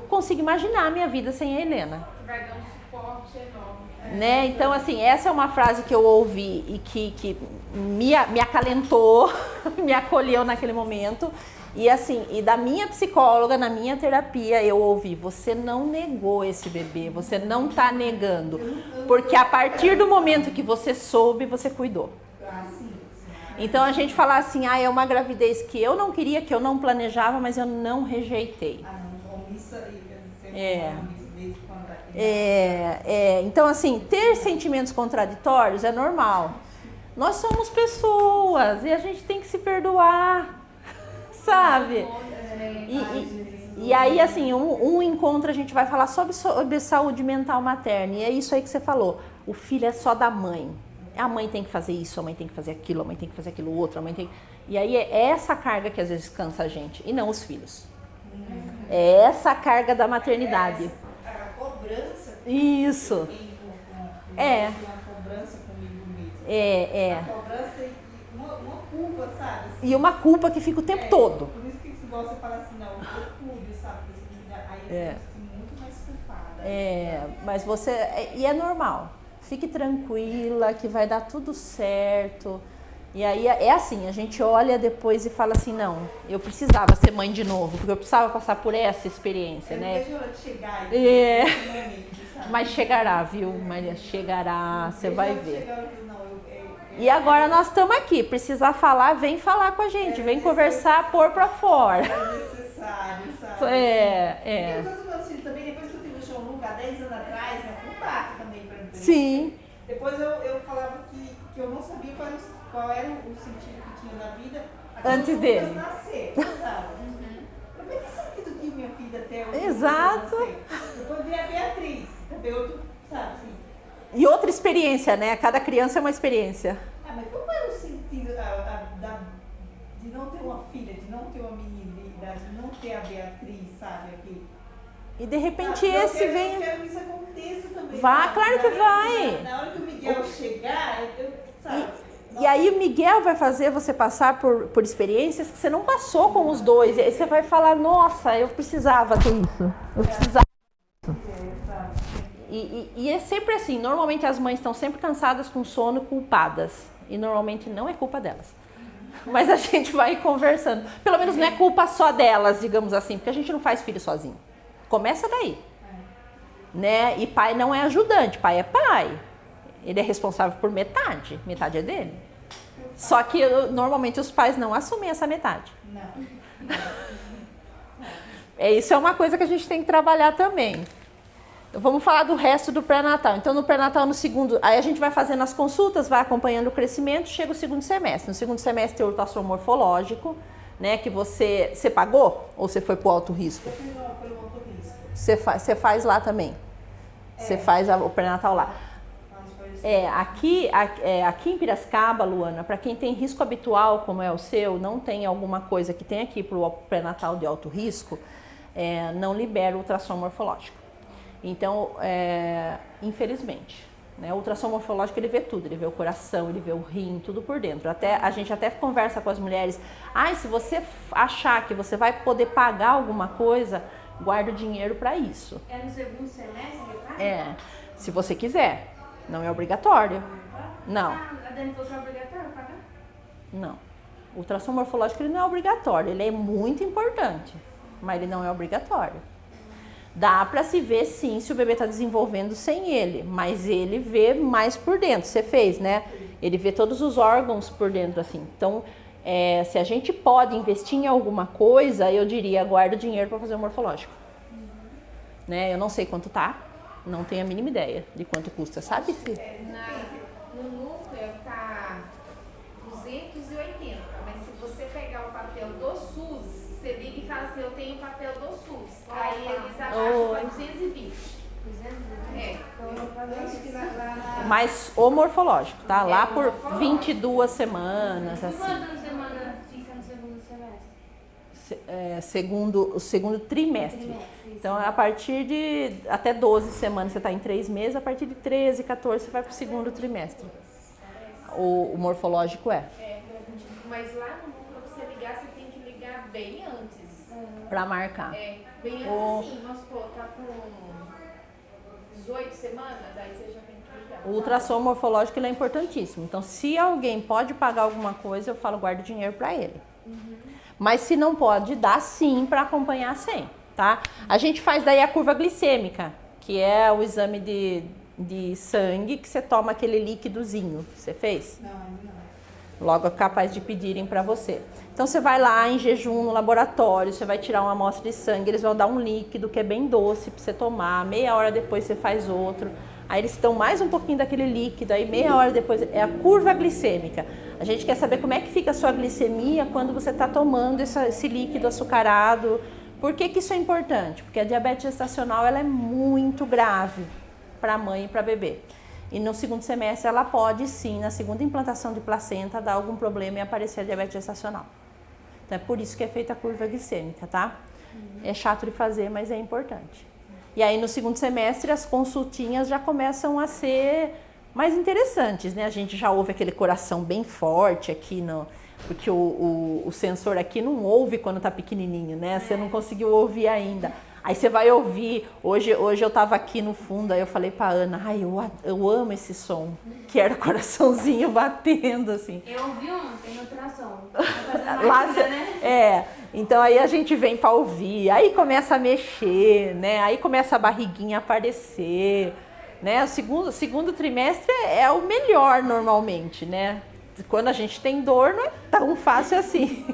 consigo imaginar a minha vida sem a Helena. Vai dar um suporte enorme. Né? Então, assim, essa é uma frase que eu ouvi e que me acalentou, me acolheu naquele momento. E assim, e da minha psicóloga, na minha terapia, eu ouvi: você não negou esse bebê, você não tá negando. Porque a partir do momento que você soube, você cuidou. Então a gente fala assim: é uma gravidez que eu não queria, que eu não planejava, mas eu não rejeitei. Então assim, ter sentimentos contraditórios é normal. Nós somos pessoas e a gente tem que se perdoar. Sabe? E aí, assim, um encontro a gente vai falar sobre saúde mental materna. E é isso aí que você falou. O filho é só da mãe. A mãe tem que fazer isso, a mãe tem que fazer aquilo, a mãe tem que fazer aquilo outro, a mãe tem... E aí é essa carga que às vezes cansa a gente, e não os filhos. É essa carga da maternidade. A cobrança. Isso. Uma cobrança comigo mesmo. A cobrança e uma culpa, sabe? Assim, e uma culpa que fica o tempo todo. Por isso que você fala assim: não, eu cuido, sabe? Aí eu fico muito mais culpada. Mas você... E é normal. Fique tranquila, que vai dar tudo certo. E aí é assim, a gente olha depois e fala assim: não, eu precisava ser mãe de novo, porque eu precisava passar por essa experiência, né? Eu vejo chegar Mas chegará, viu? Maria, chegará, você vai ver. E agora nós estamos aqui, precisar falar, vem falar com a gente, vem conversar, pôr pra fora. É necessário, sabe? Porque todos os meus filhos também, depois que eu tive o show nunca, há 10 anos atrás, foi um parto também pra mim. Sim. Depois eu falava que eu não sabia qual era o sentido que tinha na vida antes dele nascer, sabe? Mas que sentido tinha minha vida até hoje? Exato. Depois veio a Beatriz, também outro, sabe? Assim. E outra experiência, né? Cada criança é uma experiência. Mas qual era o sentido de não ter uma filha, de não ter uma menina, de não ter a Beatriz, sabe? Aqui. E de repente esse vem... Eu quero que isso aconteça também. Vai, claro que vai. Na hora que o Miguel chegar, sabe? E aí o Miguel vai fazer você passar por experiências que você não passou com os dois. E aí você vai falar: nossa, eu precisava ter isso. Eu precisava ter isso. E é sempre assim, normalmente as mães estão sempre cansadas, com sono, culpadas. E normalmente não é culpa delas. Mas a gente vai conversando. Pelo menos não é culpa só delas, digamos assim, porque a gente não faz filho sozinho. Começa daí. Né? E pai não é ajudante, pai é pai. Ele é responsável por metade é dele. Só que normalmente os pais não assumem essa metade. Não. Isso é uma coisa que a gente tem que trabalhar também. Então, vamos falar do resto do pré-natal. Então, no pré-natal, no segundo... Aí a gente vai fazendo as consultas, vai acompanhando o crescimento, chega o segundo semestre. No segundo semestre tem o ultrassom morfológico, né? Que você pagou ou você foi pro alto risco? Eu fui pelo alto risco. Você faz lá também? Você faz o pré-natal lá? Aqui em Piracicaba, Luana, para quem tem risco habitual, como é o seu, não tem alguma coisa que tem aqui para o pré-natal de alto risco, não libera o ultrassom morfológico. Então, infelizmente, né, o ultrassom morfológico ele vê tudo, ele vê o coração, ele vê o rim, tudo por dentro. A gente até conversa com as mulheres: se você achar que você vai poder pagar alguma coisa, guarda o dinheiro para isso. É no segundo semestre, tá? Se você quiser. Não é obrigatório. Não. A Dani falou que é obrigatório pagar? Não. O ultrassom morfológico ele não é obrigatório. Ele é muito importante, mas ele não é obrigatório. Dá para se ver sim se o bebê está desenvolvendo sem ele, mas ele vê mais por dentro. Você fez, né? Ele vê todos os órgãos por dentro assim. Então, se a gente pode investir em alguma coisa, eu diria: guarda o dinheiro para fazer o morfológico. Né? Eu não sei quanto tá. Não tenho a mínima ideia de quanto custa, sabe? No núcleo tá 280, mas se você pegar o papel do SUS, você liga e fala assim: eu tenho o papel do SUS. Aí eles abaixam para 220. Então, eu vou fazer Acho que isso. Mas o morfológico, tá? Lá por 22 semanas, E assim. quantas semanas fica no segundo semestre? O segundo trimestre. Trimestre, Então, a partir de até 12 semanas, você está em 3 meses, a partir de 13, 14, você vai para o segundo trimestre. O morfológico é. Mas lá no núcleo, pra você ligar, você tem que ligar bem antes. Para marcar. Bem antes O- assim, vamos supor, tá com 18 semanas, aí você já tem que ligar. O ultrassom morfológico ele é importantíssimo. Então, se alguém pode pagar alguma coisa, eu falo, guarda o dinheiro para ele. Mas se não pode, dá sim para acompanhar sem, tá? A gente faz daí a curva glicêmica, que é o exame de sangue que você toma aquele líquidozinho. Você fez? Não, ainda não. Logo é capaz de pedirem para você. Então você vai lá em jejum no laboratório, você vai tirar uma amostra de sangue, eles vão dar um líquido que é bem doce para você tomar, meia hora depois você faz outro. Aí eles dão mais um pouquinho daquele líquido, aí meia hora depois é a curva glicêmica. A gente quer saber como é que fica a sua glicemia quando você está tomando esse líquido açucarado. Por que que isso é importante? Porque a diabetes gestacional ela é muito grave para a mãe e para bebê. E no segundo semestre ela pode sim, na segunda implantação de placenta, dar algum problema e aparecer a diabetes gestacional. Então é por isso que é feita a curva glicêmica, tá? É chato de fazer, mas é importante. E aí no segundo semestre as consultinhas já começam a ser mais interessantes, né? A gente já ouve aquele coração bem forte aqui, porque o sensor aqui não ouve quando tá pequenininho, né? Você não conseguiu ouvir ainda. Aí você vai ouvir, hoje eu tava aqui no fundo, aí eu falei pra Ana, ai, eu amo esse som, que era o coraçãozinho batendo, assim. Eu ouvi ontem no ultrassom. Lá então aí a gente vem pra ouvir, aí começa a mexer, né? Aí começa a barriguinha a aparecer, né? O segundo trimestre é o melhor normalmente, né? Quando a gente tem dor, não é tão fácil assim.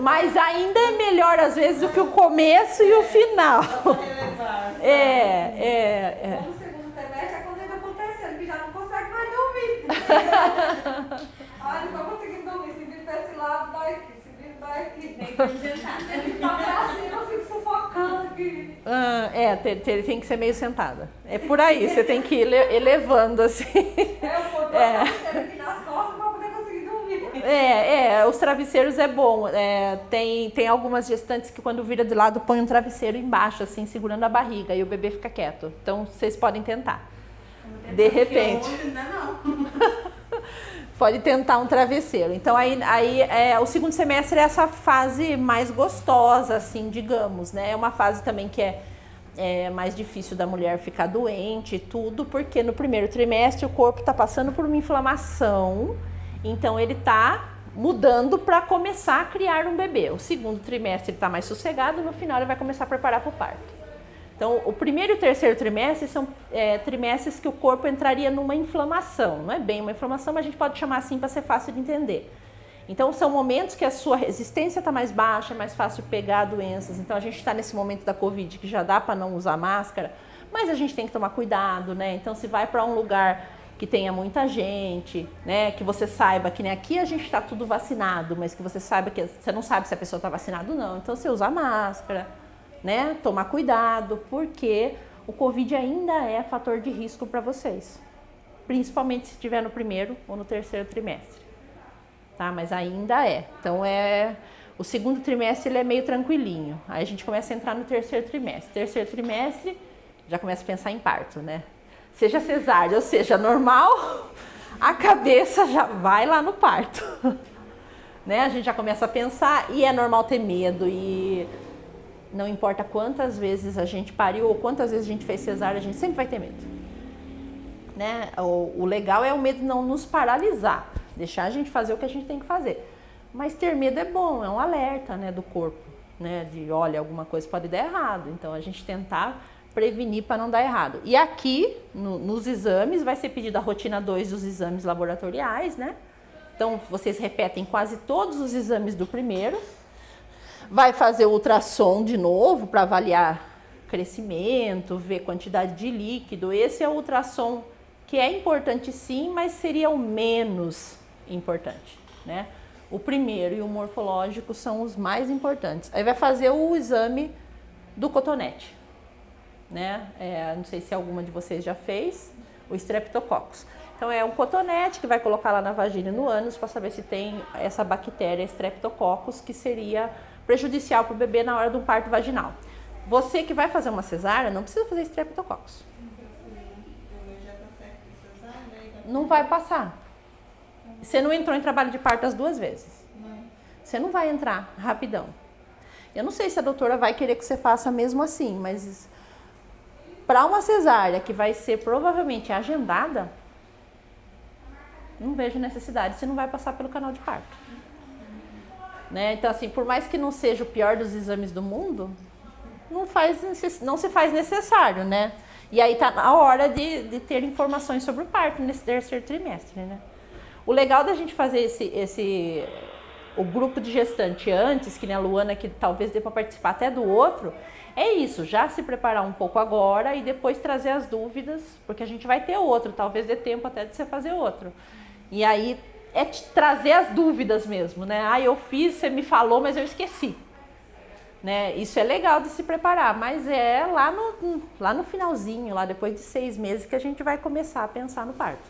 Mas ainda é melhor às vezes do que o começo e o final. Relevar. No segundo semestre é quando ele acontecendo, que já não consegue mais dormir. Ai, não tô conseguindo dormir. Se vir pra esse lado, dói aqui. Se vir, dói aqui. Tem que sentar. Se vir pra cima, eu fico sufocando aqui. Tem que ser meio sentada. É por aí, você tem que ir elevando assim. Eu vou botar aqui nas costas pra poder conseguir dormir. Os travesseiros é bom. Tem algumas gestantes que quando vira de lado põe um travesseiro embaixo, assim, segurando a barriga e o bebê fica quieto. Então vocês podem tentar. De repente. Pode tentar um travesseiro. Então aí o segundo semestre é essa fase mais gostosa, assim, digamos, né? É uma fase também que é mais difícil da mulher ficar doente e tudo, porque no primeiro trimestre o corpo está passando por uma inflamação, então ele está mudando para começar a criar um bebê. O segundo trimestre ele está mais sossegado, no final ele vai começar a preparar para o parto. Então, o primeiro e o terceiro trimestre são trimestres que o corpo entraria numa inflamação. Não é bem uma inflamação, mas a gente pode chamar assim para ser fácil de entender. Então, são momentos que a sua resistência está mais baixa, é mais fácil pegar doenças. Então, a gente está nesse momento da Covid que já dá para não usar máscara, mas a gente tem que tomar cuidado, né? Então, se vai para um lugar que tenha muita gente, né? Que você saiba que nem aqui a gente está tudo vacinado, mas que você saiba que você não sabe se a pessoa está vacinada ou não. Então, você usa máscara, né? Tomar cuidado, porque o Covid ainda é fator de risco para vocês, principalmente se estiver no primeiro ou no terceiro trimestre, tá? Mas ainda é. Então o segundo trimestre ele é meio tranquilinho. Aí a gente começa a entrar no terceiro trimestre. Terceiro trimestre já começa a pensar em parto, né? Seja cesárea ou seja normal, a cabeça já vai lá no parto, né? A gente já começa a pensar e é normal ter medo e não importa quantas vezes a gente pariu ou quantas vezes a gente fez cesárea, a gente sempre vai ter medo, né? O legal é o medo não nos paralisar, deixar a gente fazer o que a gente tem que fazer. Mas ter medo é bom, é um alerta, né, do corpo, né? De, olha, alguma coisa pode dar errado. Então, a gente tentar prevenir para não dar errado. E aqui, nos exames, vai ser pedida a rotina 2 dos exames laboratoriais, né? Então, vocês repetem quase todos os exames do primeiro. Vai fazer o ultrassom de novo para avaliar crescimento, ver quantidade de líquido. Esse é o ultrassom que é importante sim, mas seria o menos importante, né? O primeiro e o morfológico são os mais importantes. Aí vai fazer o exame do cotonete, né? Não sei se alguma de vocês já fez, o Streptococcus. Então é um cotonete que vai colocar lá na vagina e no ânus para saber se tem essa bactéria Streptococcus, que seria prejudicial para o bebê na hora do parto vaginal. Você que vai fazer uma cesárea não precisa fazer Streptococcus. Não vai passar. Você não entrou em trabalho de parto as 2 vezes. Você não vai entrar rapidão. Eu não sei se a doutora vai querer que você faça mesmo assim, mas para uma cesárea que vai ser provavelmente agendada, não vejo necessidade, você não vai passar pelo canal de parto. Né? Então, assim, por mais que não seja o pior dos exames do mundo, não se faz necessário, né? E aí tá na hora de ter informações sobre o parto nesse 3º trimestre, né? O legal da gente fazer o grupo de gestante antes, que nem a Luana, que talvez dê para participar até do outro, é isso, já se preparar um pouco agora e depois trazer as dúvidas, porque a gente vai ter outro, talvez dê tempo até de você fazer outro. E aí é trazer as dúvidas mesmo, né? Ah, eu fiz, você me falou, mas eu esqueci. Né? Isso é legal de se preparar, mas é lá no finalzinho, lá depois de 6 meses, que a gente vai começar a pensar no parto.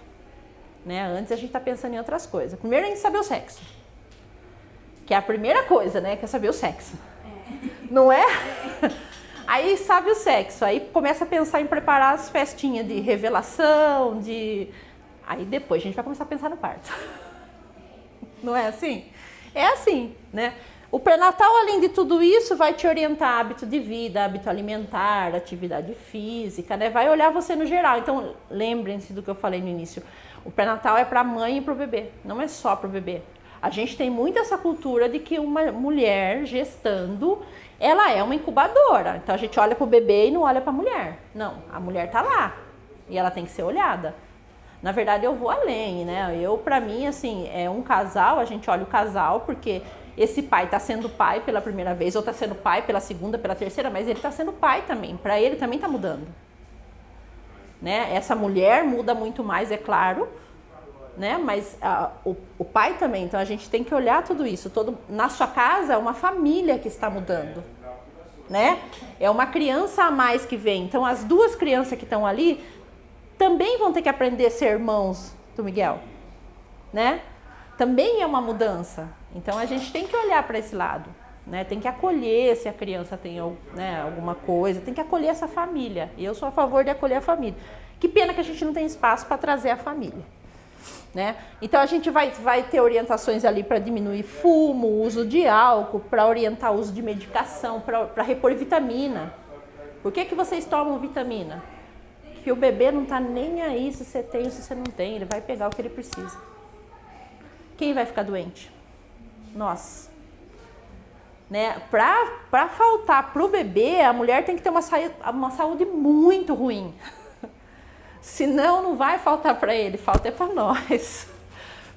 Né? Antes a gente está pensando em outras coisas. Primeiro a gente saber o sexo. Que é a primeira coisa, né? Que é saber o sexo. Não é? Aí sabe o sexo, aí começa a pensar em preparar as festinhas de revelação, aí depois a gente vai começar a pensar no parto. Não é assim? É assim, né? O pré-natal, além de tudo isso, vai te orientar hábito de vida, hábito alimentar, atividade física, né? Vai olhar você no geral. Então, lembrem-se do que eu falei no início. O pré-natal é para a mãe e para o bebê, não é só para o bebê. A gente tem muito essa cultura de que uma mulher gestando, ela é uma incubadora. Então, a gente olha para o bebê e não olha para a mulher. Não, a mulher está lá e ela tem que ser olhada. Na verdade, eu vou além, né? Para mim, assim, é um casal, a gente olha o casal, porque esse pai está sendo pai pela primeira vez, ou está sendo pai pela segunda, pela terceira, mas ele está sendo pai também. Para ele também está mudando. Né? Essa mulher muda muito mais, é claro, né? Mas o pai também. Então a gente tem que olhar tudo isso. Na sua casa é uma família que está mudando. Né? É uma criança a mais que vem. Então as 2 crianças que estão ali também vão ter que aprender a ser irmãos do Miguel. Né? Também é uma mudança. Então a gente tem que olhar para esse lado, né? Tem que acolher se a criança tem, né, alguma coisa, tem que acolher essa família. E eu sou a favor de acolher a família. Que pena que a gente não tem espaço para trazer a família, né? Então a gente vai ter orientações ali para diminuir fumo, uso de álcool, para orientar o uso de medicação, para repor vitamina. Por que vocês tomam vitamina? Que o bebê não está nem aí se você tem ou se você não tem, ele vai pegar o que ele precisa. Quem vai ficar doente? Nós. Né? Para faltar para o bebê, a mulher tem que ter uma saúde muito ruim. Senão não vai faltar para ele, falta é para nós.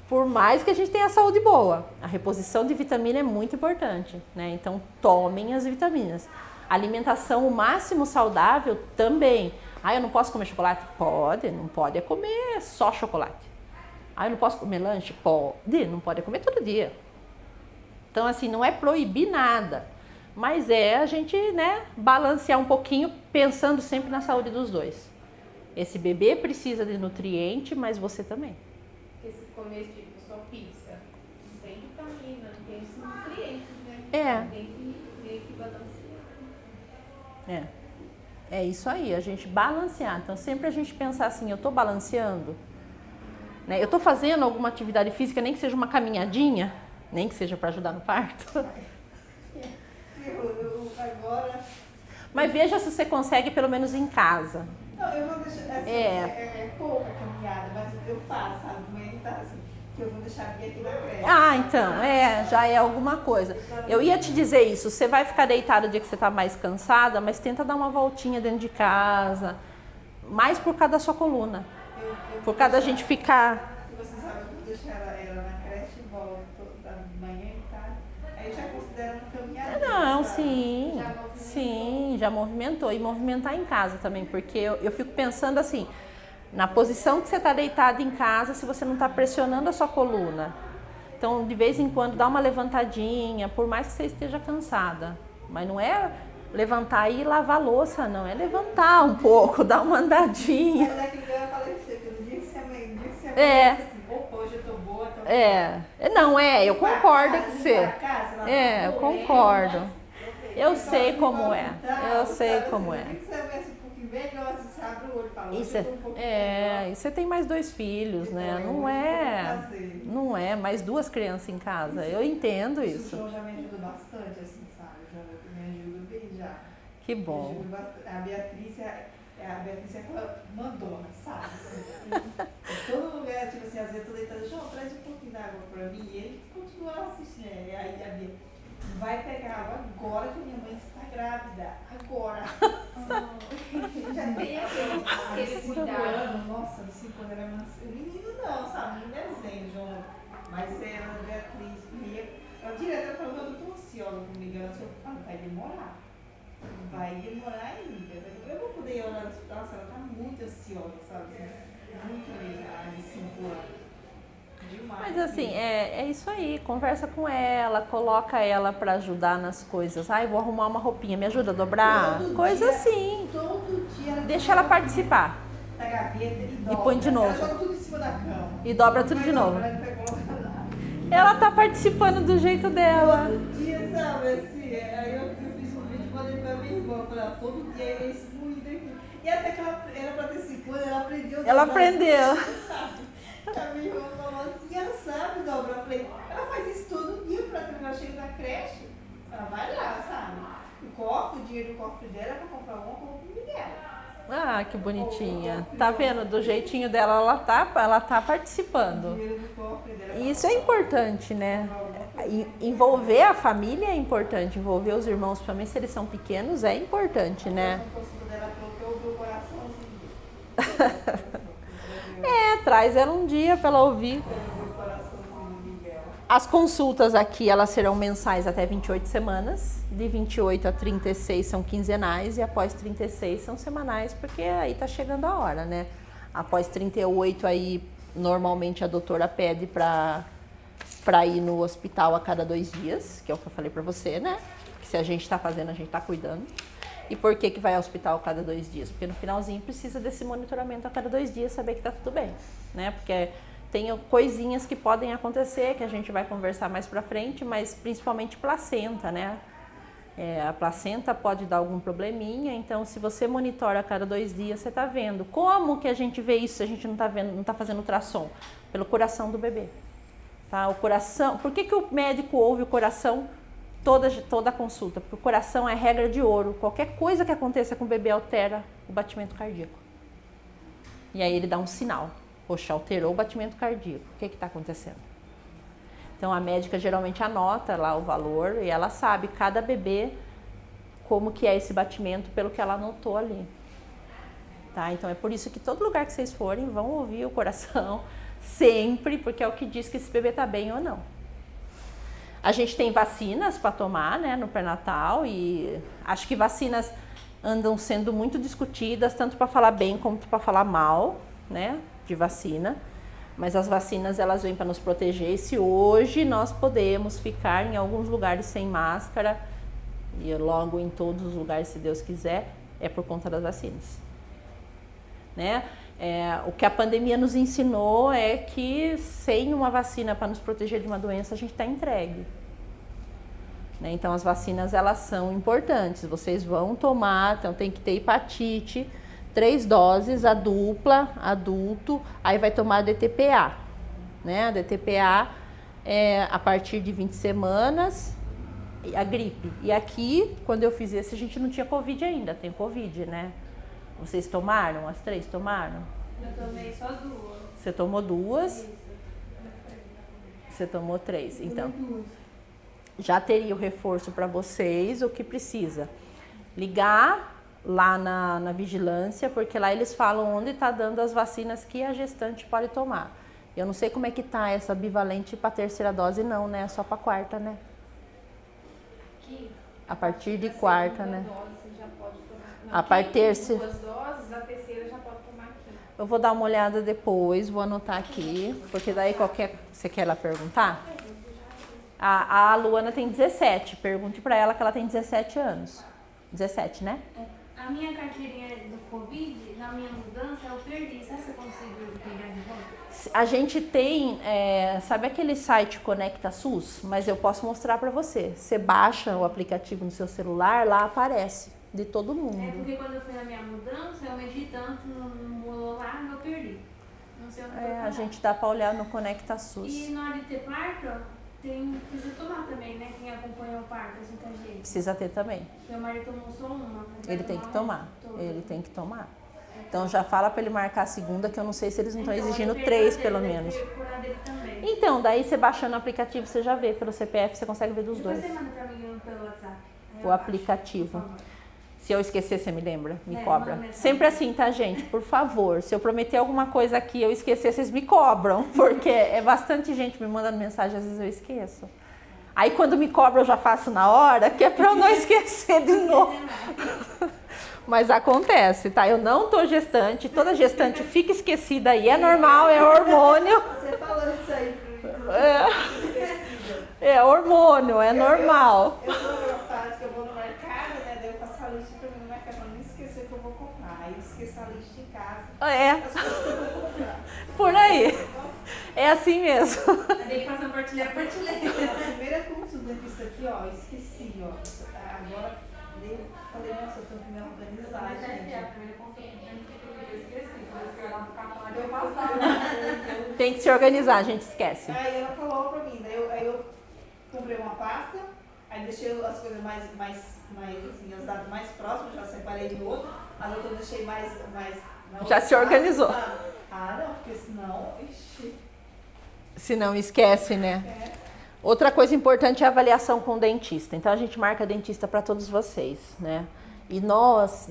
Por mais que a gente tenha saúde boa, a reposição de vitamina é muito importante, né? Então tomem as vitaminas. Alimentação o máximo saudável também. Ah, eu não posso comer chocolate? Pode, não pode é comer só chocolate. Ah, eu não posso comer lanche? Pode, não pode comer todo dia. Então, assim, não é proibir nada, mas é a gente, né, balancear um pouquinho, pensando sempre na saúde dos dois. Esse bebê precisa de nutriente, mas você também. Esse começo de só pizza, não tem vitamina, não tem esses nutrientes, né? Tem que meio que balancear. É isso aí, a gente balancear. Então, sempre a gente pensar assim, eu estou balanceando, né? Eu estou fazendo alguma atividade física, nem que seja uma caminhadinha, nem que seja para ajudar no parto. Agora... Mas veja se você consegue, pelo menos em casa. Não, eu vou deixar, assim, é pouca caminhada, mas eu faço, sabe, aumentar, assim, que eu vou deixar a Bia aqui na creche. Ah, então, já é alguma coisa. Eu ia te dizer isso, você vai ficar deitada o dia que você está mais cansada, mas tenta dar uma voltinha dentro de casa, mais por causa da sua coluna. Por causa da gente ficar... Você sabe, eu vou deixar ela na creche e volto da manhã e tarde, aí já considera uma caminhada. Não, sim, já movimentou. E movimentar em casa também, porque eu fico pensando assim, na posição que você está deitada em casa, se você não está pressionando a sua coluna. Então, de vez em quando, dá uma levantadinha, por mais que você esteja cansada. Mas não é levantar e lavar a louça, não. É levantar um pouco, dar uma andadinha. Mas aquilo que eu falei pra você, que no dia que você É. assim, opa, hoje eu tô boa, tô Não, eu concordo com você. Eu Eu concordo. Eu sei como é. Eu sei como é. Você vê assim, um pouquinho melhor, assim, você abre o olho e fala, E hoje eu tô um pouquinho melhor. e você tem mais 2 filhos, né? Não é mais 2 crianças em casa. Eu entendo O isso. João já me ajuda bastante, assim, sabe? Já me ajuda bem já. Que Me bom. ajuda bastante. A Beatriz é aquela mandona, sabe? Em todo lugar, tipo assim, às vezes eu tô deitada, João, traz um pouquinho d'água pra mim. E ele continua assistindo, né? E aí a Bia vai pegar água agora que minha mãe está grávida. Agora. Já tem aquele 5 cuidado. anos, nossa, de 5 anos era mansinho. O menino não, sabe? Nem desenho, João. Mas ela, Beatriz, ela direto falando, eu tô ansiosa comigo. Ela disse, vai demorar. Vai demorar ainda. Eu vou poder ir lá no hospital, ela tá muito ansiosa, sabe? Muito mesmo, de 5 anos. Demais. Mas assim, é isso aí. Conversa com ela, coloca ela pra ajudar nas coisas. Ai, vou arrumar uma roupinha, me ajuda a dobrar? Todo Coisa dia, assim. Todo dia Deixa ela participar. da gaveta e dobra. põe de novo. Ela joga tudo em cima da cama. E dobra tudo de novo. Ela vai colocar lá. Ela tá participando do jeito dela. Todo dia, sabe, assim, aí eu fiz um vídeo, mandei pra minha irmã, falei, todo dia é esse moído aqui. E até que ela era pra ter 5 anos, ela aprendeu. Ela aprendeu. Sabe? A minha irmã falou assim, ela sabe dobrar. Eu falei, ela faz isso todo dia pra terminar, chega da creche, ela vai lá, sabe? O dinheiro do cofre dela é pra comprar uma roupinha dela. Ah, que bonitinha. Tá vendo? Do jeitinho dela, ela tá participando. O dinheiro do cofre dela. E isso é importante, né? Envolver a família é importante, envolver os irmãos, principalmente se eles são pequenos, é importante, né? A consulta dela falou que eu ouvi o coraçãozinho. Traz ela um dia pra ela ouvir. As consultas aqui, elas serão mensais até 28 semanas. De 28 a 36 são quinzenais e após 36 são semanais, porque aí tá chegando a hora, né? Após 38 aí, normalmente a doutora pede pra ir no hospital a cada 2 dias, que é o que eu falei pra você, né? Que se a gente tá fazendo, a gente tá cuidando. E por que vai ao hospital a cada 2 dias? Porque no finalzinho precisa desse monitoramento a cada 2 dias, saber que tá tudo bem, né? Porque tem coisinhas que podem acontecer, que a gente vai conversar mais pra frente, mas principalmente placenta, né? A placenta pode dar algum probleminha, então se você monitora a cada 2 dias, você tá vendo. Como que a gente vê isso se a gente não tá vendo, não tá fazendo ultrassom? Pelo coração do bebê. Tá? O coração, por que o médico ouve o coração toda a consulta? Porque o coração é regra de ouro. Qualquer coisa que aconteça com o bebê altera o batimento cardíaco. E aí ele dá um sinal. Poxa, alterou o batimento cardíaco. O que está acontecendo? Então a médica geralmente anota lá o valor e ela sabe cada bebê como que é esse batimento pelo que ela anotou ali. Tá? Então é por isso que todo lugar que vocês forem vão ouvir o coração sempre, porque é o que diz que esse bebê está bem ou não. A gente tem vacinas para tomar, né, no pré-natal e acho que vacinas andam sendo muito discutidas, tanto para falar bem como para falar mal, né, de vacina. Mas as vacinas, elas vêm para nos proteger e se hoje nós podemos ficar em alguns lugares sem máscara e logo em todos os lugares, se Deus quiser, é por conta das vacinas, né? O que a pandemia nos ensinou é que sem uma vacina para nos proteger de uma doença, a gente está entregue. Né? Então, as vacinas, elas são importantes. Vocês vão tomar, então tem que ter hepatite, 3 doses, a dupla, adulto, aí vai tomar a DTPA. Né? A DTPA é a partir de 20 semanas, a gripe. E aqui, quando eu fiz esse, a gente não tinha Covid ainda, tem Covid, né? Vocês tomaram? As 3 tomaram? Eu tomei só 2. Você tomou 2? Você tomou 3. Então, já teria o reforço para vocês, o que precisa. Ligar lá na vigilância, porque lá eles falam onde está dando as vacinas que a gestante pode tomar. Eu não sei como é que tá essa bivalente para terceira dose não, né? Só para quarta, né? A partir de quarta, né? A partir de 2 doses, a terceira já pode tomar aqui. Eu vou dar uma olhada depois, vou anotar aqui, porque daí qualquer... Você quer ela perguntar? A Luana tem 17, pergunte para ela que ela tem 17 anos. 17, né? A minha carteirinha do Covid, na minha mudança, eu perdi. Será que eu consigo pegar de volta? A gente tem, sabe aquele site Conecta SUS? Mas eu posso mostrar para você. Você baixa o aplicativo no seu celular, lá aparece de todo mundo. É porque quando eu fui na minha mudança, eu mexi tanto no lá e eu perdi. Não sei onde foi A parar. gente dá para olhar no Conecta SUS. E na hora de ter parto, precisa tomar também, né? Quem acompanha o parto, assim, com a gente. Precisa ter também. Meu marido tomou só uma. mas vai Ele tem que tomar. toda. Ele tem que tomar. Então já fala para ele marcar a segunda, que eu não sei se eles não estão Então, exigindo eu 3 dele, pelo deve menos. ter curado ele também. Então, daí você baixando o aplicativo, você já vê pelo CPF, você consegue ver dos Depois dois. você manda pra mim pelo WhatsApp. Aí O eu baixo, aplicativo. por favor. Se eu esquecer, você me lembra? Me É, cobra. manda mensagem. Sempre assim, tá, gente? Por favor, se eu prometer alguma coisa aqui e eu esquecer, vocês me cobram. Porque é bastante gente me mandando mensagem, às vezes eu esqueço. Aí quando me cobra, eu já faço na hora, que é pra eu não esquecer de novo. Mas acontece, tá? Eu não tô gestante, toda gestante fica esquecida aí, é normal, é hormônio. Você falando isso aí pro É hormônio, é normal. Eu tô numa fase que eu vou no mercado, né? Daí eu faço a lista pra mim no mercado pra não esquecer que eu vou comprar. Aí eu esqueço a lista em casa. É, As coisas que eu vou comprar. por aí. É assim mesmo. Aí tem que passar partilhar. A primeira consulta disso aqui, ó, eu esqueci, ó. Agora eu falei, nossa, eu tenho que me organizar, gente. Eu passava. Tem que se organizar, a gente esquece. Aí ela falou pra mim, aí eu comprei uma pasta, aí deixei as coisas mais assim, as datas mais próximas, já separei do outro, as outras eu deixei mais na outra Já se organizou. pasta. Não, porque senão, ixi, Se não esquece, né? Outra coisa importante é a avaliação com o dentista. Então a gente marca dentista para todos vocês, né? E nós,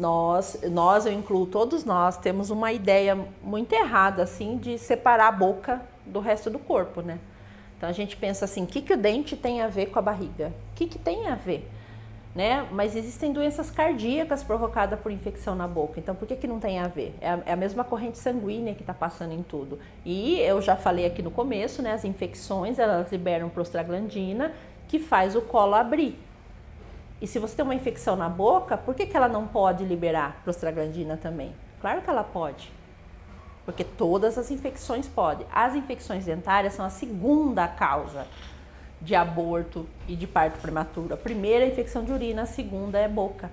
eu incluo todos nós, temos uma ideia muito errada, assim, de separar a boca do resto do corpo, né? Então a gente pensa assim, o que o dente tem a ver com a barriga? O que tem a ver? Né? Mas existem doenças cardíacas provocadas por infecção na boca, então por que não tem a ver? É a mesma corrente sanguínea que está passando em tudo. E eu já falei aqui no começo, né? As infecções, elas liberam prostaglandina, que faz o colo abrir. E se você tem uma infecção na boca, por que ela não pode liberar prostaglandina também? Claro que ela pode, porque todas as infecções podem. As infecções dentárias são a segunda causa de aborto e de parto prematuro. A primeira é a infecção de urina, a segunda é boca.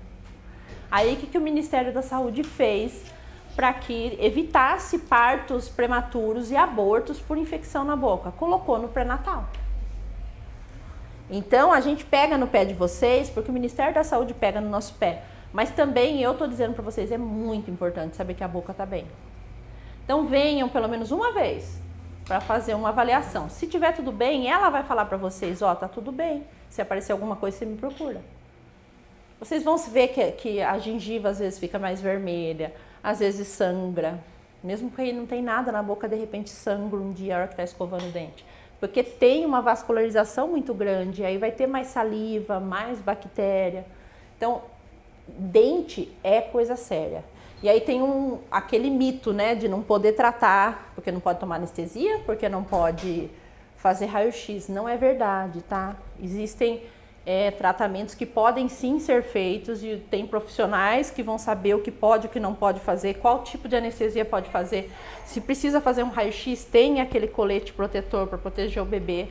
Aí o que o Ministério da Saúde fez para que evitasse partos prematuros e abortos por infecção na boca? Colocou no pré-natal. Então a gente pega no pé de vocês, porque o Ministério da Saúde pega no nosso pé. Mas também eu estou dizendo para vocês, é muito importante saber que a boca está bem. Então venham pelo menos uma vez para fazer uma avaliação. Se tiver tudo bem, ela vai falar para vocês, ó, tá tudo bem. Se aparecer alguma coisa, você me procura. Vocês vão ver que a gengiva às vezes fica mais vermelha, às vezes sangra. Mesmo que não tem nada na boca, de repente sangra um dia a hora que está escovando o dente. Porque tem uma vascularização muito grande, aí vai ter mais saliva, mais bactéria. Então, dente é coisa séria. E aí tem aquele mito, né, de não poder tratar, porque não pode tomar anestesia, porque não pode fazer raio-x. Não é verdade, tá? Existem tratamentos que podem sim ser feitos e tem profissionais que vão saber o que pode e o que não pode fazer, qual tipo de anestesia pode fazer. Se precisa fazer um raio-x, tem aquele colete protetor para proteger o bebê.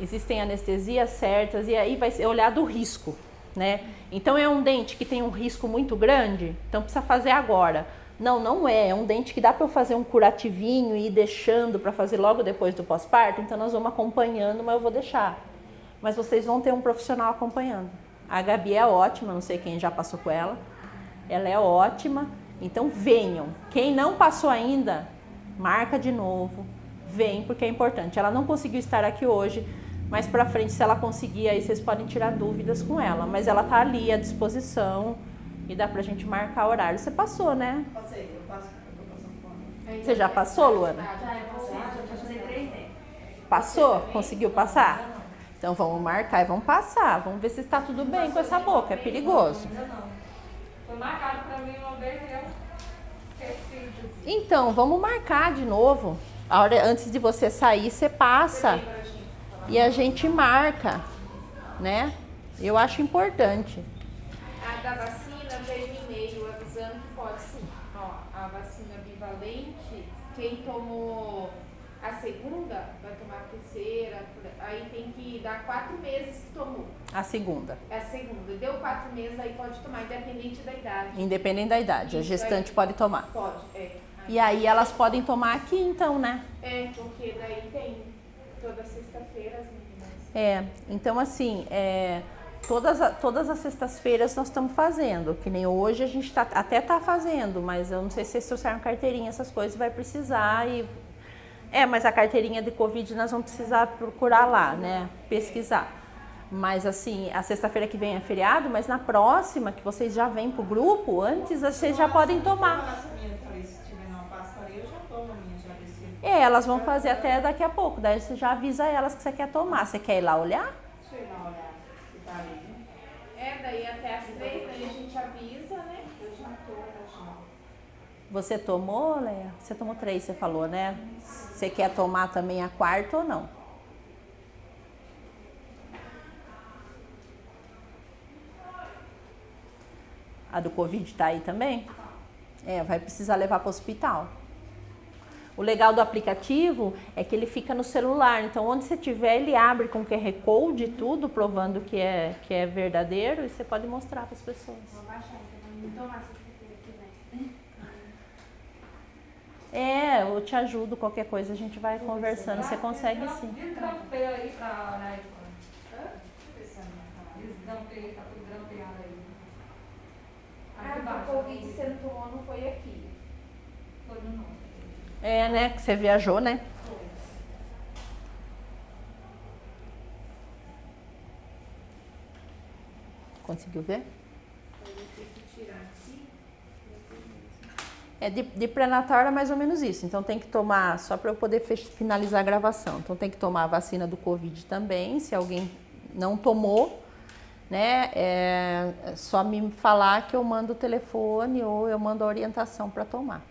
Existem anestesias certas e aí vai ser olhado o risco, né? Então é um dente que tem um risco muito grande, então precisa fazer agora. Não é um dente que dá para eu fazer um curativinho e ir deixando para fazer logo depois do pós-parto, então nós vamos acompanhando, mas eu vou deixar. Mas vocês vão ter um profissional acompanhando. A Gabi é ótima, não sei quem já passou com ela. Ela é ótima, então venham. Quem não passou ainda, marca de novo, vem, porque é importante. Ela não conseguiu estar aqui hoje, mas para frente, se ela conseguir, aí vocês podem tirar dúvidas com ela. Mas ela tá ali à disposição e dá pra gente marcar horário. Você passou, né? Passei, eu tô passando fome. Você já passou, Luana? Já, eu passei, já passei 3 vezes. Passou? Conseguiu passar? Então vamos marcar e vamos passar. Vamos ver se está tudo bem com essa boca. É perigoso. Ainda não. Foi marcado pra mim uma vez e eu esqueci. Então, vamos marcar de novo. A hora, antes de você sair, você passa e a gente marca, né? Eu acho importante. A da vacina veio um e-mail avisando que pode sim. Ó, a vacina bivalente, quem tomou a segunda, vai tomar a terceira, aí tem que dar 4 meses que tomou. A segunda. A segunda. Deu 4 meses, aí pode tomar, independente da idade. Independente da idade, a Isso, gestante aí pode tomar. Pode, é. E aí elas podem tomar aqui então, né? É, porque daí tem toda sexta-feira as meninas. É, então assim, todas as sextas-feiras nós estamos fazendo, que nem hoje a gente até tá fazendo, mas eu não sei se vocês trouxeram carteirinha, essas coisas, vai precisar mas a carteirinha de Covid nós vamos precisar procurar lá, né? Pesquisar. Mas assim, a sexta-feira que vem é feriado, mas na próxima, que vocês já vêm pro grupo, antes vocês já podem tomar. Elas vão fazer até daqui a pouco, daí você já avisa elas que você quer tomar. Você quer ir lá olhar? Deixa eu ir lá olhar se tá aí. Daí até as 3, daí a gente avisa, né? Eu já tô, já. Você tomou, Leia? Você tomou 3, você falou, né? Você quer tomar também a quarta ou não? A do Covid tá aí também? Vai precisar levar para o hospital. O legal do aplicativo é que ele fica no celular, então onde você tiver ele abre com QR Code e tudo, provando que é verdadeiro, e você pode mostrar para as pessoas. Vou baixar, então não tomar sexta-feira que vem. Eu te ajudo, qualquer coisa a gente vai conversando, você consegue sim. Desgrampeia aí pra olhar aí. Desgrampeia, tá tudo grampeado aí. Aqui O embaixo, Covid você não tomou, não foi aqui. Foi no nosso. Né, que você viajou, né? Conseguiu ver? Eu vou ter que tirar aqui. De pré-natal era mais ou menos isso. Então tem que tomar, só para eu poder finalizar a gravação. Então tem que tomar a vacina do Covid também. Se alguém não tomou, né? É só me falar que eu mando o telefone ou eu mando a orientação para tomar.